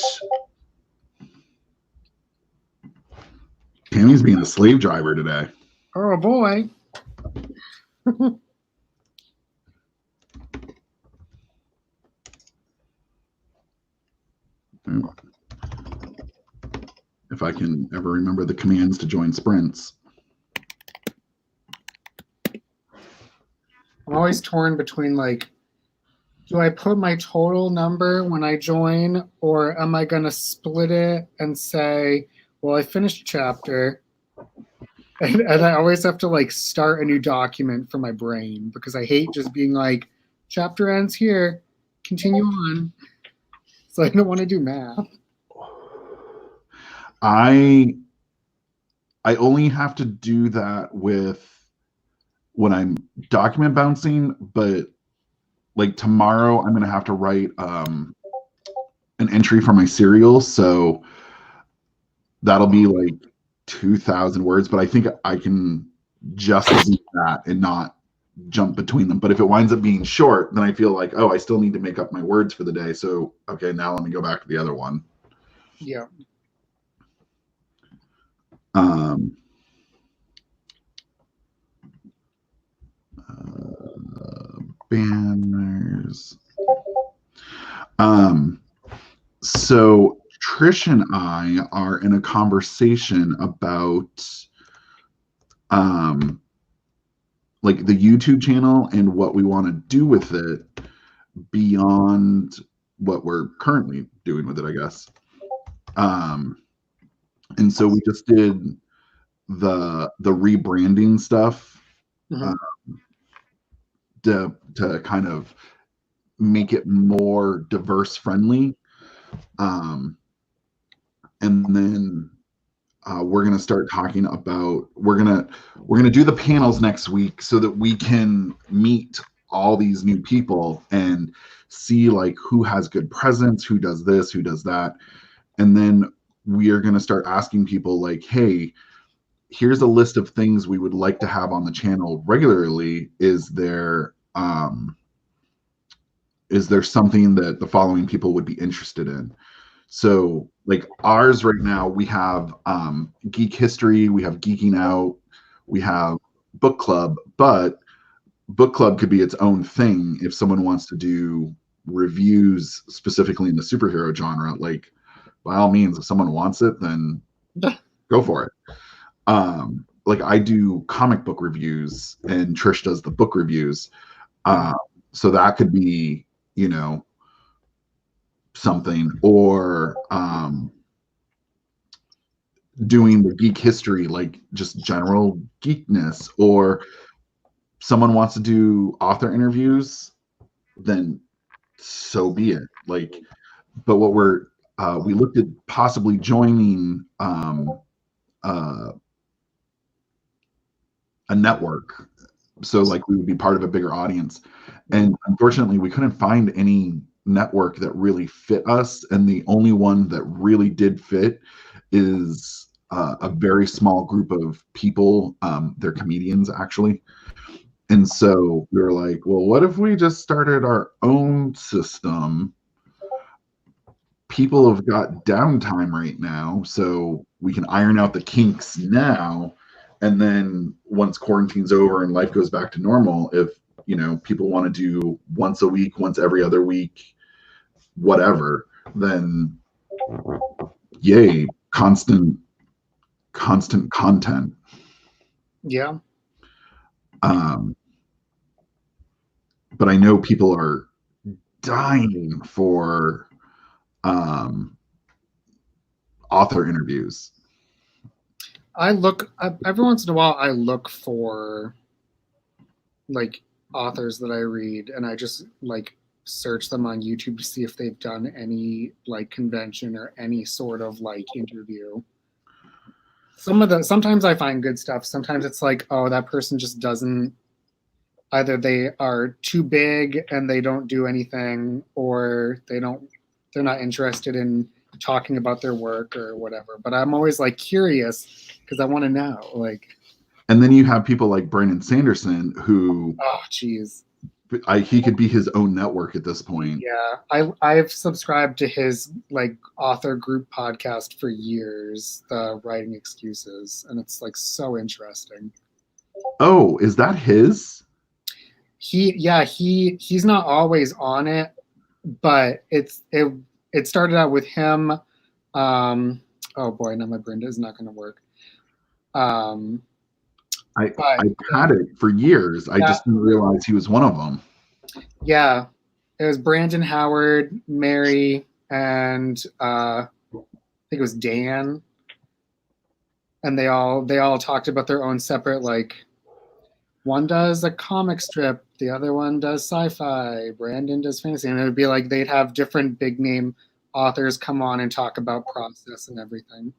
Tammy's being a slave driver today. Oh boy. If I can ever remember the commands to join sprints. I'm always torn between like, do I put my total number when I join, or am I gonna split it and say, well, I finished a chapter, and I always have to like start a new document for my brain because I hate just being like, chapter ends here, continue on. So I don't want to do math. I only have to do that with when I'm document bouncing, but like tomorrow I'm gonna have to write an entry for my serial, so that'll be like 2,000 words, but I think I can just do that and not jump between them. But if it winds up being short, then I feel like, oh, I still need to make up my words for the day. So okay, now let me go back to the other one. Yeah. Banners. So Trish and I are in a conversation about like the YouTube channel and what we want to do with it beyond what we're currently doing with it, I guess. And so we just did the rebranding stuff to kind of make it more diverse friendly. And then we're going to start talking about, we're going to do the panels next week so that we can meet all these new people and see like who has good presence, who does this, who does that. And then we are going to start asking people like, hey, here's a list of things we would like to have on the channel regularly. Is there something that the following people would be interested in? So like ours right now, we have Geek History, we have Geeking Out, we have Book Club, but Book Club could be its own thing if someone wants to do reviews specifically in the superhero genre. Like, by all means, if someone wants it, then go for it. Like I do comic book reviews and Trish does the book reviews. So that could be, you know, something, or doing the geek history, like just general geekness, or someone wants to do author interviews, then so be it. Like, but what we looked at possibly joining a network, so like we would be part of a bigger audience, and unfortunately we couldn't find any network that really fit us, and the only one that really did fit is a very small group of people. They're comedians actually, and so we were like, well, what if we just started our own system? People have got downtime right now, so we can iron out the kinks now, and then once quarantine's over and life goes back to normal, if you know people want to do once a week, once every other week, whatever, then yay, constant content. Yeah. But I know people are dying for author interviews. Every once in a while I look for like authors that I read, and I just like search them on YouTube to see if they've done any like convention or any sort of like interview. Sometimes I find good stuff. Sometimes it's like, oh, that person just doesn't, either they are too big and they don't do anything, or they're not interested in talking about their work or whatever. But I'm always like curious because I want to know, like. And then you have people like Brandon Sanderson who, oh geez, he could be his own network at this point. Yeah, I've subscribed to his like author group podcast for years, the Writing Excuses, and it's like so interesting. Oh, is that his? He's not always on it, but it started out with him. Oh boy, now my brain is not going to work. I've had it for years. I just didn't realize he was one of them. Yeah, it was Brandon Howard, Mary, and I think it was Dan, and they all talked about their own separate, like, one does a comic strip, the other one does sci-fi, Brandon does fantasy, and it would be like they'd have different big name authors come on and talk about process and everything.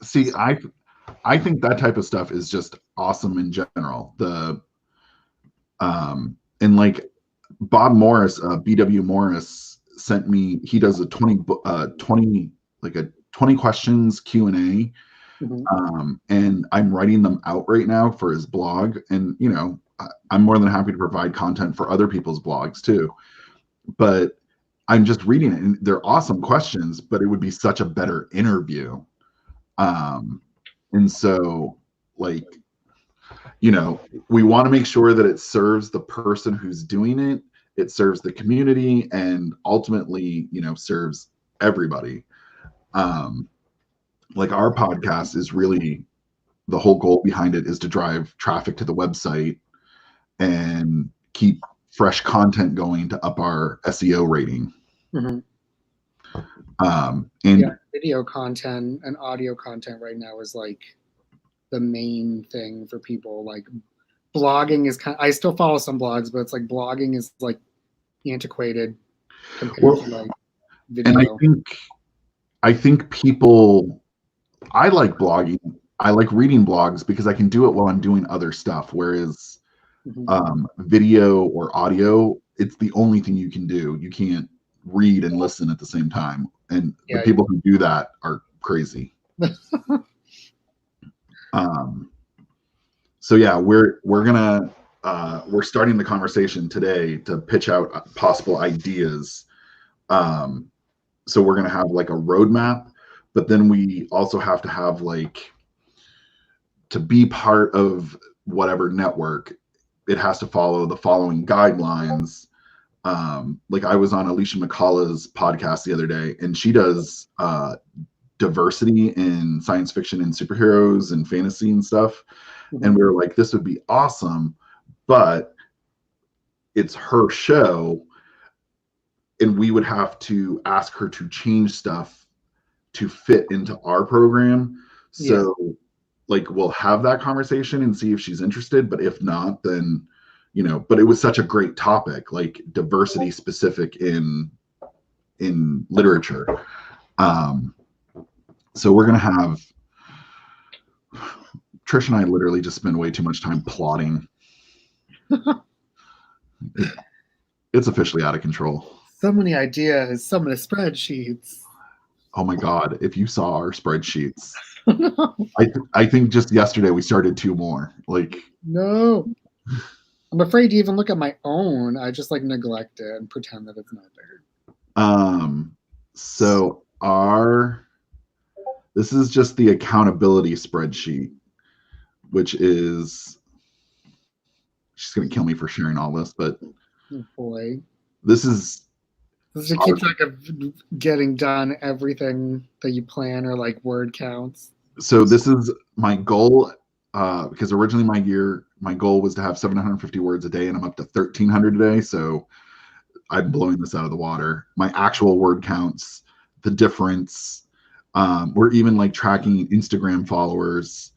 See, I think that type of stuff is just awesome in general. And like Bob Morris, BW Morris sent me, he does a 20 questions Q&A. Mm-hmm. And I'm writing them out right now for his blog. And, you know, I'm more than happy to provide content for other people's blogs too. But I'm just reading it, and they're awesome questions, but it would be such a better interview. And so, like, you know, we want to make sure that it serves the person who's doing it, it serves the community, and ultimately, you know, serves everybody. Like our podcast is really, the whole goal behind it is to drive traffic to the website and keep fresh content going to up our SEO rating. Mm-hmm. And video content and audio content right now is like the main thing for people. Like blogging is I still follow some blogs, but it's like blogging is like antiquated compared to like video. And I think people, I like blogging. I like reading blogs because I can do it while I'm doing other stuff. Whereas video or audio, it's the only thing you can do. You can't read and listen at the same time. And the people who do that are crazy. So yeah, we're starting the conversation today to pitch out possible ideas. So we're gonna have like a roadmap, but then we also have to have like, to be part of whatever network, it has to follow the following guidelines. Like I was on Alicia McCullough's podcast the other day, and she does diversity in science fiction and superheroes and fantasy and stuff. Mm-hmm. And we were like, this would be awesome, but it's her show, and we would have to ask her to change stuff to fit into our program. So like, we'll have that conversation and see if she's interested, but if not, then, you know, but it was such a great topic, like diversity specific in literature. So we're going to have, Trish and I literally just spend way too much time plotting. It's officially out of control. So many ideas, so many spreadsheets. Oh my God. If you saw our spreadsheets, I think just yesterday we started 2 more. Like, no, I'm afraid to even look at my own. I just like neglect it and pretend that it's not there. So this is just the accountability spreadsheet, which is, she's going to kill me for sharing all this, but oh boy, this is to keep track of getting done everything that you plan, or like word counts. So this is my goal, because originally my goal was to have 750 words a day, and I'm up to 1,300 a day. So I'm blowing this out of the water. My actual word counts, the difference. We're even like tracking Instagram followers.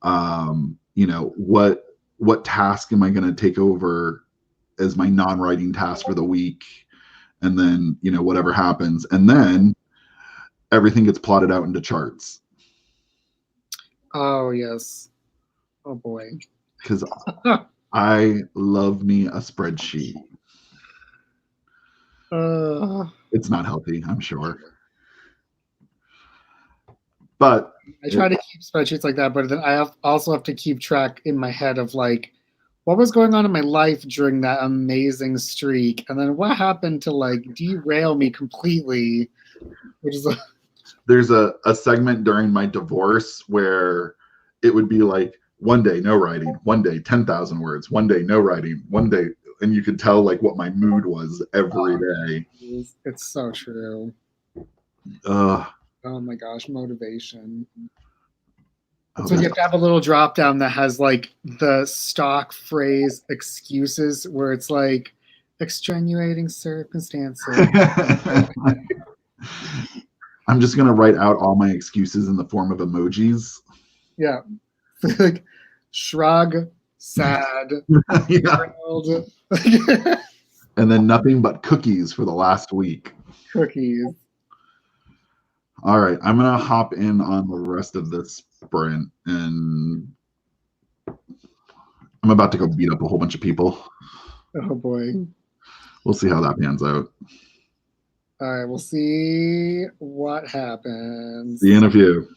You know, what task am I going to take over as my non-writing task for the week? And then, you know, whatever happens. And then everything gets plotted out into charts. Oh, yes. Oh, boy. Because I love me a spreadsheet. It's not healthy, I'm sure. But I try to keep spreadsheets like that, but then I also have to keep track in my head of like what was going on in my life during that amazing streak, and then what happened to like derail me completely, which is There's a segment during my divorce where it would be like one day no writing, one day 10,000 words, one day no writing, one day, and you could tell like what my mood was every day. it's so true. Uh, Oh my gosh, motivation. oh, So you have to have a little drop down that has like the stock phrase excuses where it's like extenuating circumstances. I'm just gonna write out all my excuses in the form of emojis. Yeah. Like shrug, sad, Yeah. thrilled, And then nothing but cookies for the last week. cookies. All right, I'm gonna hop in on the rest of this sprint, and I'm about to go beat up a whole bunch of people. Oh boy. We'll see how that pans out. All right, we'll see what happens. See you in a few.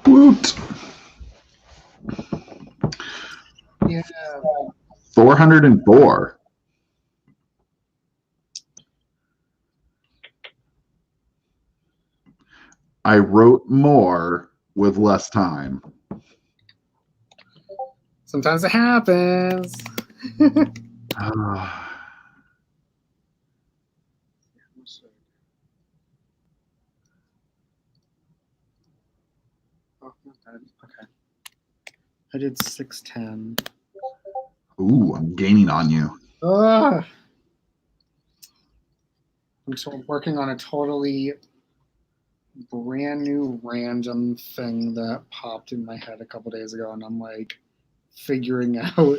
Woot. Yeah. 404. I wrote more with less time. Sometimes it happens. Oh, not bad. Okay. I did 610. Ooh, I'm gaining on you. Ugh. I'm still working on a totally brand new random thing that popped in my head a couple days ago, and I'm like figuring out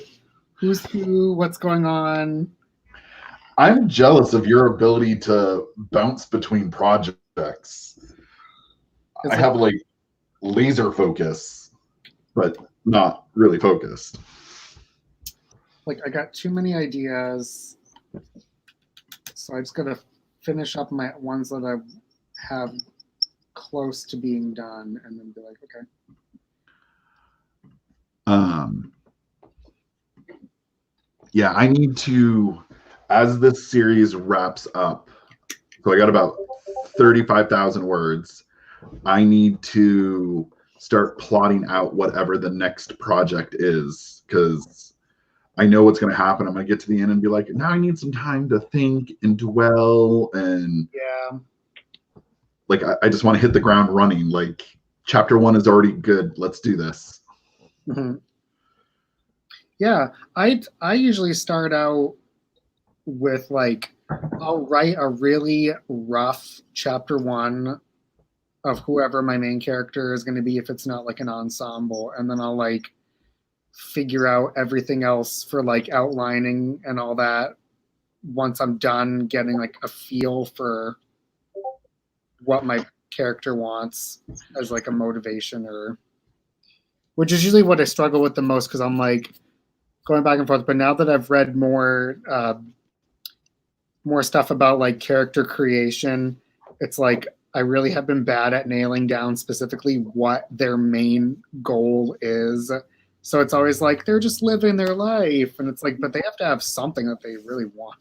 who's who, what's going on. I'm jealous of your ability to bounce between projects. I have like laser focus, but not really focused. Like, I got too many ideas, so I just gotta finish up my ones that I have close to being done, and then be like, okay. Yeah, I need to, as this series wraps up, so I got about 35,000 words. I need to start plotting out whatever the next project is, because I know what's going to happen. I'm going to get to the end and be like, now I need some time to think and dwell, and Yeah. like I just want to hit the ground running. Like chapter 1 is already good. Let's do this. Mm-hmm. Yeah, I usually start out with like, I'll write a really rough chapter 1 of whoever my main character is going to be, if it's not like an ensemble, and then I'll like figure out everything else for like outlining and all that once I'm done getting like a feel for what my character wants as like a motivation, or which is usually what I struggle with the most, because I'm like going back and forth. But now that I've read more stuff about like character creation, it's like I really have been bad at nailing down specifically what their main goal is. So it's always like they're just living their life, and it's like, but they have to have something that they really want.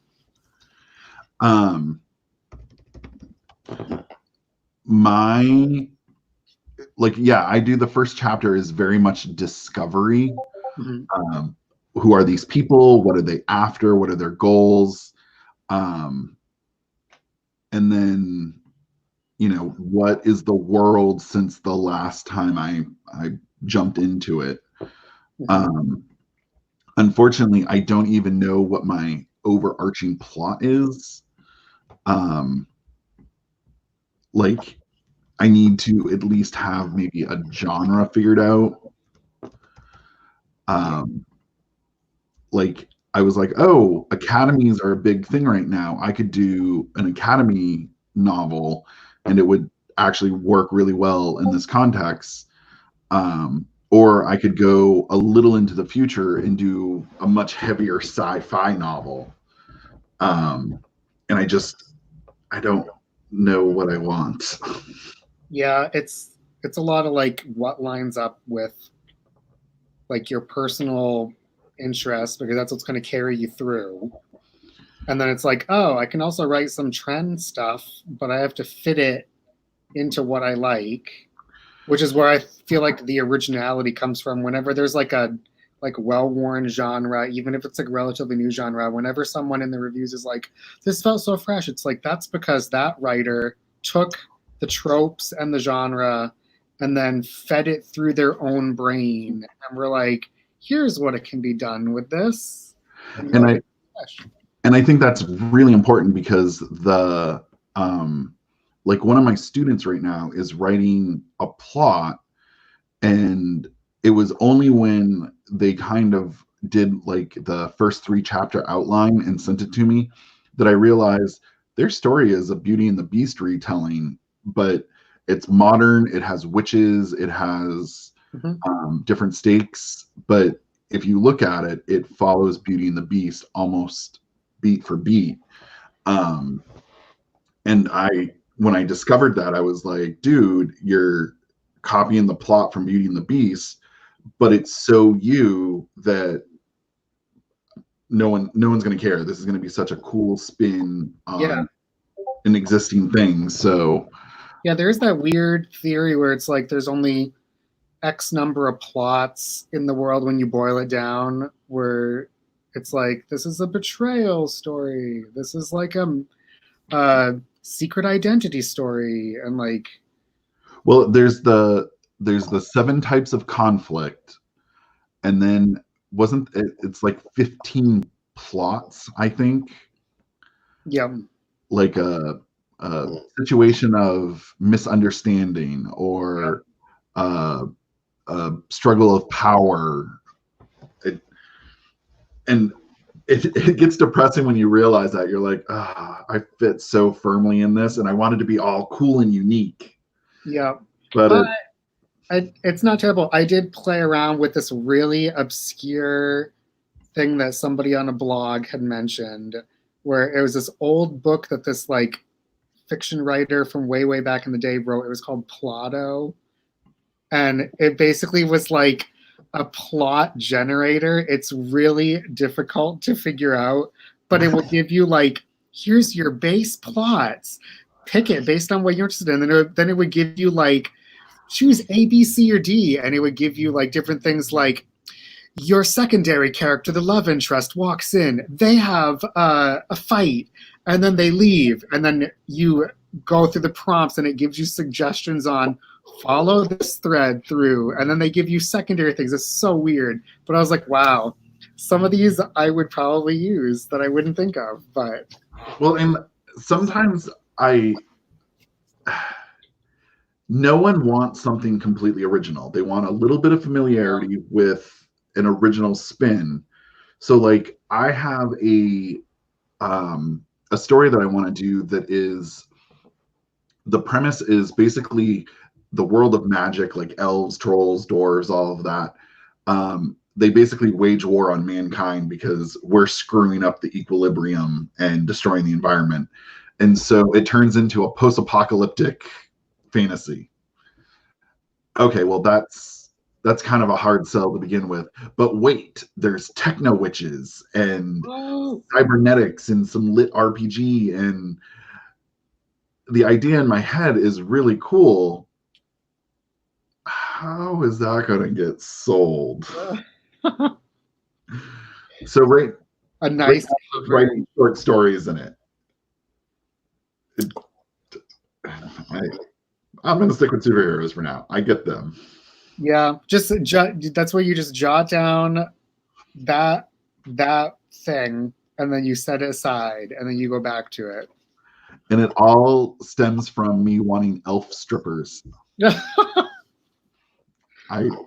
I do the first chapter is very much discovery. Mm-hmm. Who are these people? What are they after? What are their goals? And then, what is the world since the last time I jumped into it? Mm-hmm. Unfortunately, I don't even know what my overarching plot is. Like, I need to at least have maybe a genre figured out. Like, I was like, oh, academies are a big thing right now. I could do an academy novel, and it would actually work really well in this context. Or I could go a little into the future and do a much heavier sci-fi novel. And I don't know what I want. Yeah, it's a lot of like what lines up with like your personal interests, because that's what's going to carry you through. And then it's like, oh, I can also write some trend stuff, but I have to fit it into what I like, which is where I feel like the originality comes from. Whenever there's like a well-worn genre, even if it's like relatively new genre, whenever someone in the reviews is like, this felt so fresh, it's like, that's because that writer took the tropes and the genre and then fed it through their own brain, and we're like, here's what it can be done with this. And I think that's really important, because the like one of my students right now is writing a plot, and it was only when they kind of did like the first 3 chapter outline and sent it to me that I realized their story is a Beauty and the Beast retelling, but it's modern, it has witches, it has different stakes, but if you look at it, it follows Beauty and the Beast almost beat for beat. And when I discovered that, I was like, dude, you're copying the plot from Beauty and the Beast, but it's so you that no one's going to care. This is going to be such a cool spin on Yeah. an existing thing. So Yeah, there's that weird theory where it's like there's only X number of plots in the world when you boil it down, where it's like, this is a betrayal story. This is like a secret identity story. And like, well, there's the 7 types of conflict, and then wasn't it, it's like 15 plots, I think, yeah, like a situation of misunderstanding or a struggle of power. It gets depressing when you realize that. You're like, I fit so firmly in this, and I wanted to be all cool and unique. yeah. But It's not terrible. I did play around with this really obscure thing that somebody on a blog had mentioned, where it was this old book that this like fiction writer from way back in the day wrote. It was called Plotto, and it basically was like a plot generator. It's really difficult to figure out, but it will give you like, here's your base plots, pick it based on what you're interested in. Then it would give you like, choose A, B, C, or D, and it would give you like different things like, your secondary character, the love interest, walks in. They have a fight, and then they leave, and then you go through the prompts, and it gives you suggestions on follow this thread through, and then they give you secondary things. It's so weird, but I was like, wow, some of these I would probably use that I wouldn't think of. But well, and sometimes no one wants something completely original. They want a little bit of familiarity with an original spin. So like I have a story that I want to do that is, the premise is basically the world of magic, like elves, trolls, dwarves, all of that. They basically wage war on mankind because we're screwing up the equilibrium and destroying the environment. And so it turns into a post-apocalyptic fantasy. Okay, well that's kind of a hard sell to begin with. But wait, there's techno witches and cybernetics and some lit RPG, and the idea in my head is really cool. How is that going to get sold? So a nice writing short stories in it. I'm going to stick with superheroes for now. I get them. Yeah, just that's where you just jot down that thing, and then you set it aside, and then you go back to it. And it all stems from me wanting elf strippers.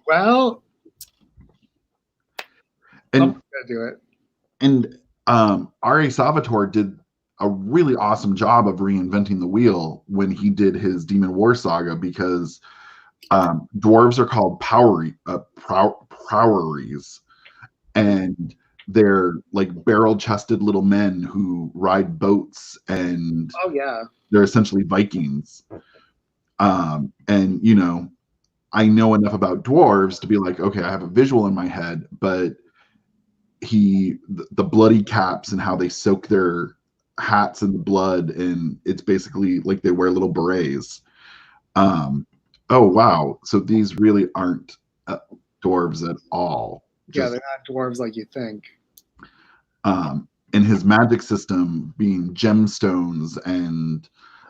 Well, and I'm gonna do it. And R.A. Salvatore did a really awesome job of reinventing the wheel when he did his Demon War saga, because dwarves are called proweries, and they're like barrel-chested little men who ride boats, and oh yeah, they're essentially Vikings. And you know, I know enough about dwarves to be like, okay, I have a visual in my head, but the bloody caps and how they soak their hats in the blood, and it's basically like they wear little berets. Oh wow, so these really aren't dwarves at all. Yeah, they're not dwarves like you think. And his magic system being gemstones, and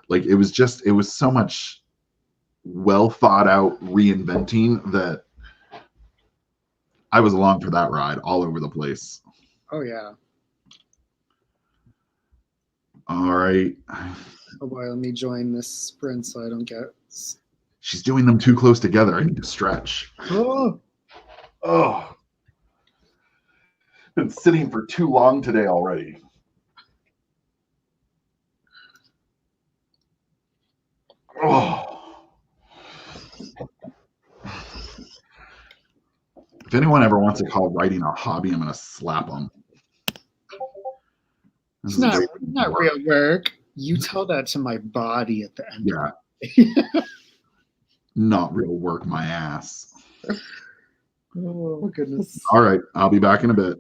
like it was so much well thought out reinventing that I was along for that ride all over the place. Oh yeah. All right. Oh boy, let me join this sprint so I don't get. She's doing them too close together. I need to stretch. Oh. Been sitting for too long today already. Oh. If anyone ever wants to call writing a hobby, I'm going to slap them. It's not real work. You tell that to my body at the end. Yeah. not real work my ass. Oh goodness. All right, I'll be back in a bit.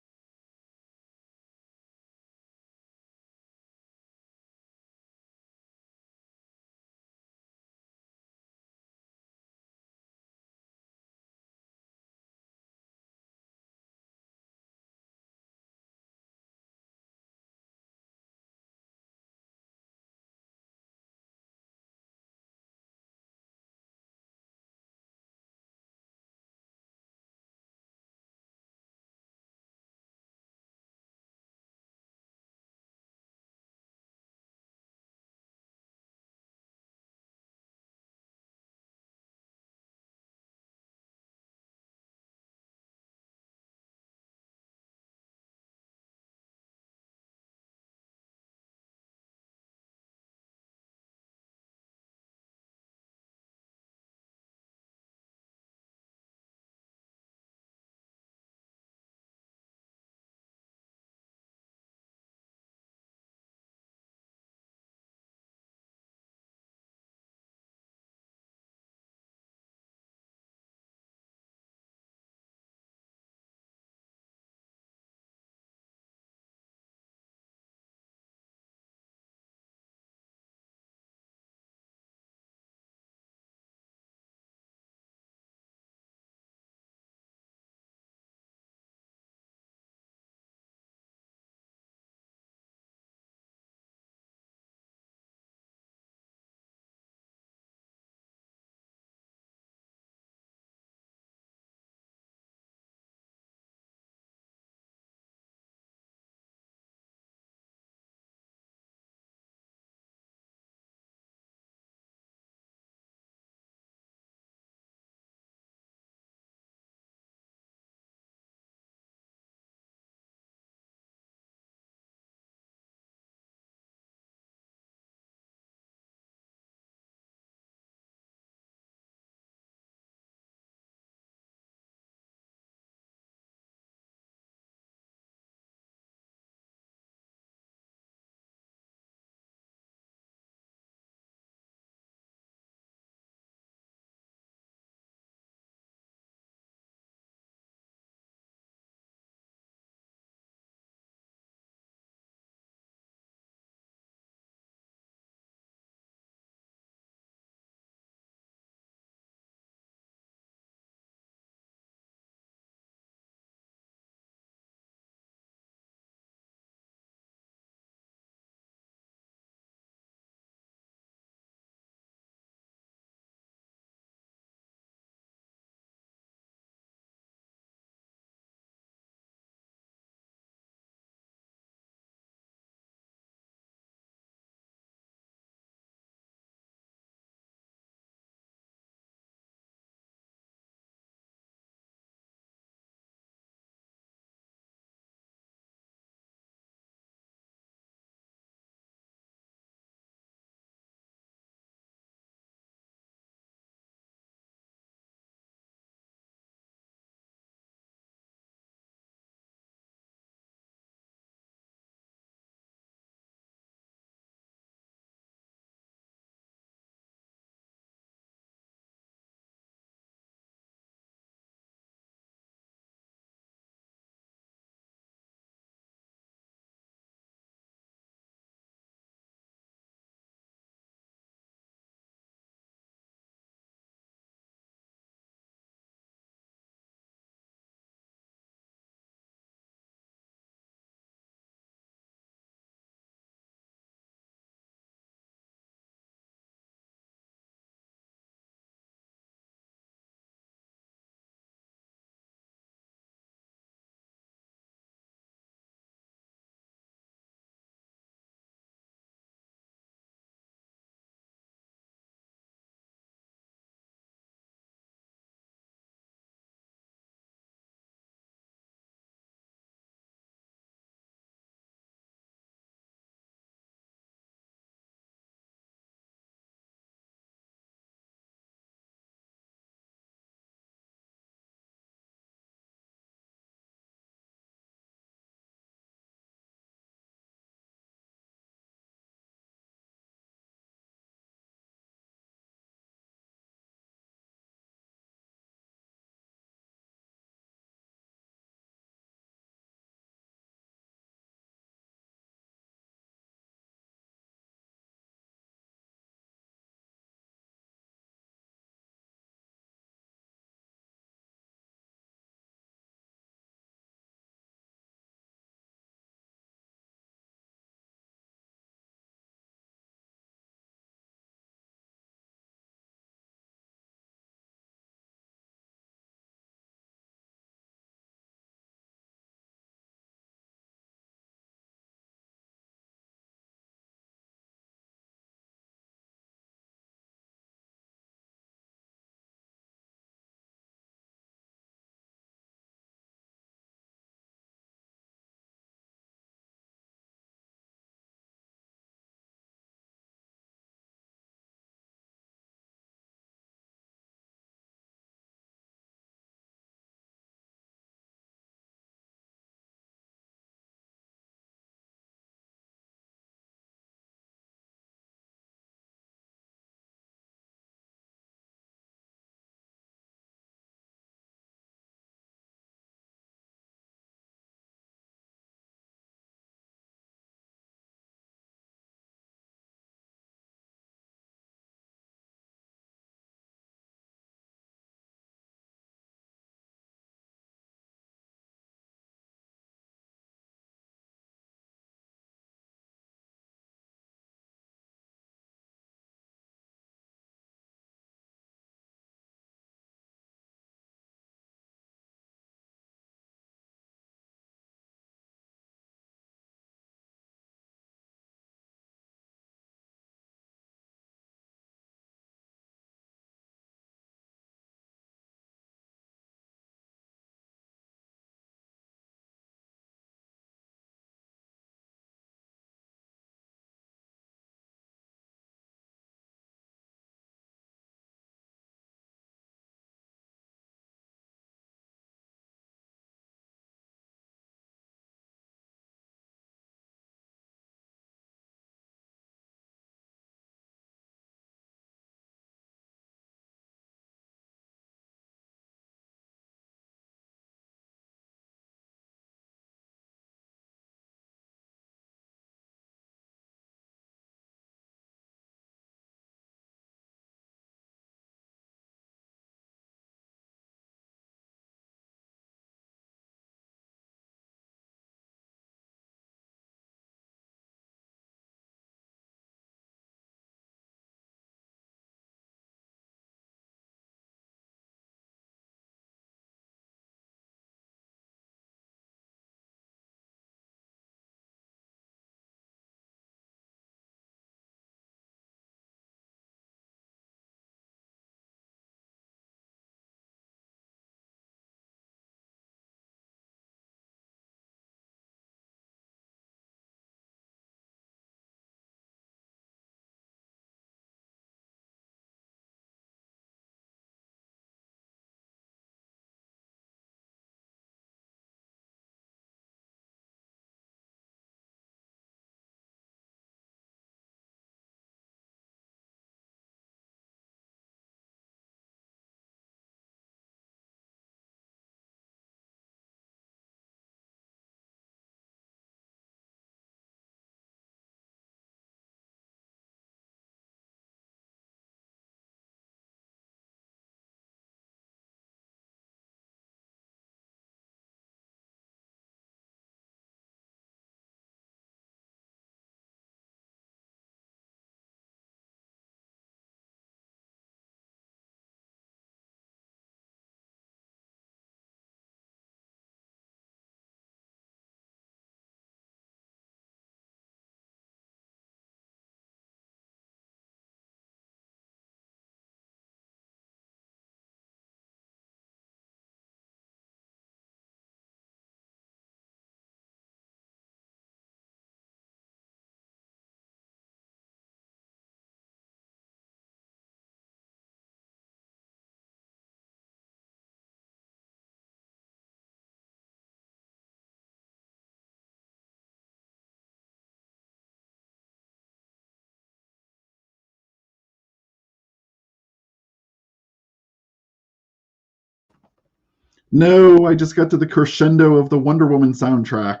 No, I just got to the crescendo of the Wonder Woman soundtrack.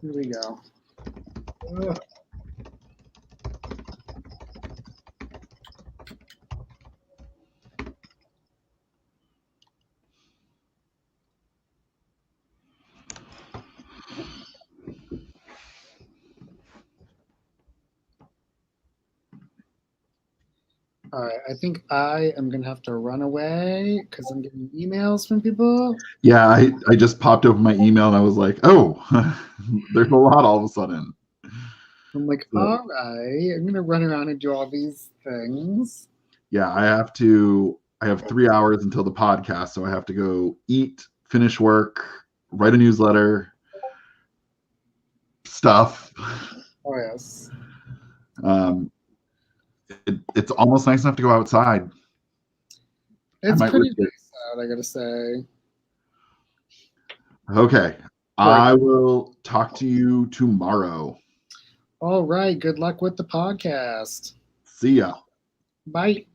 Here we go. Ugh. All right, I think I am gonna have to run away because I'm getting emails from people. Yeah, I just popped open my email and I was like, oh, there's a lot all of a sudden. I'm like, So- all right, I'm gonna run around and do all these things. Yeah, I have 3 hours until the podcast, so I have to go eat, finish work, write a newsletter, stuff. Oh yes. It's almost nice enough to go outside. It's might pretty risk it. nice out, I gotta say. Okay. I will talk to you tomorrow. All right, good luck with the podcast. See ya. Bye.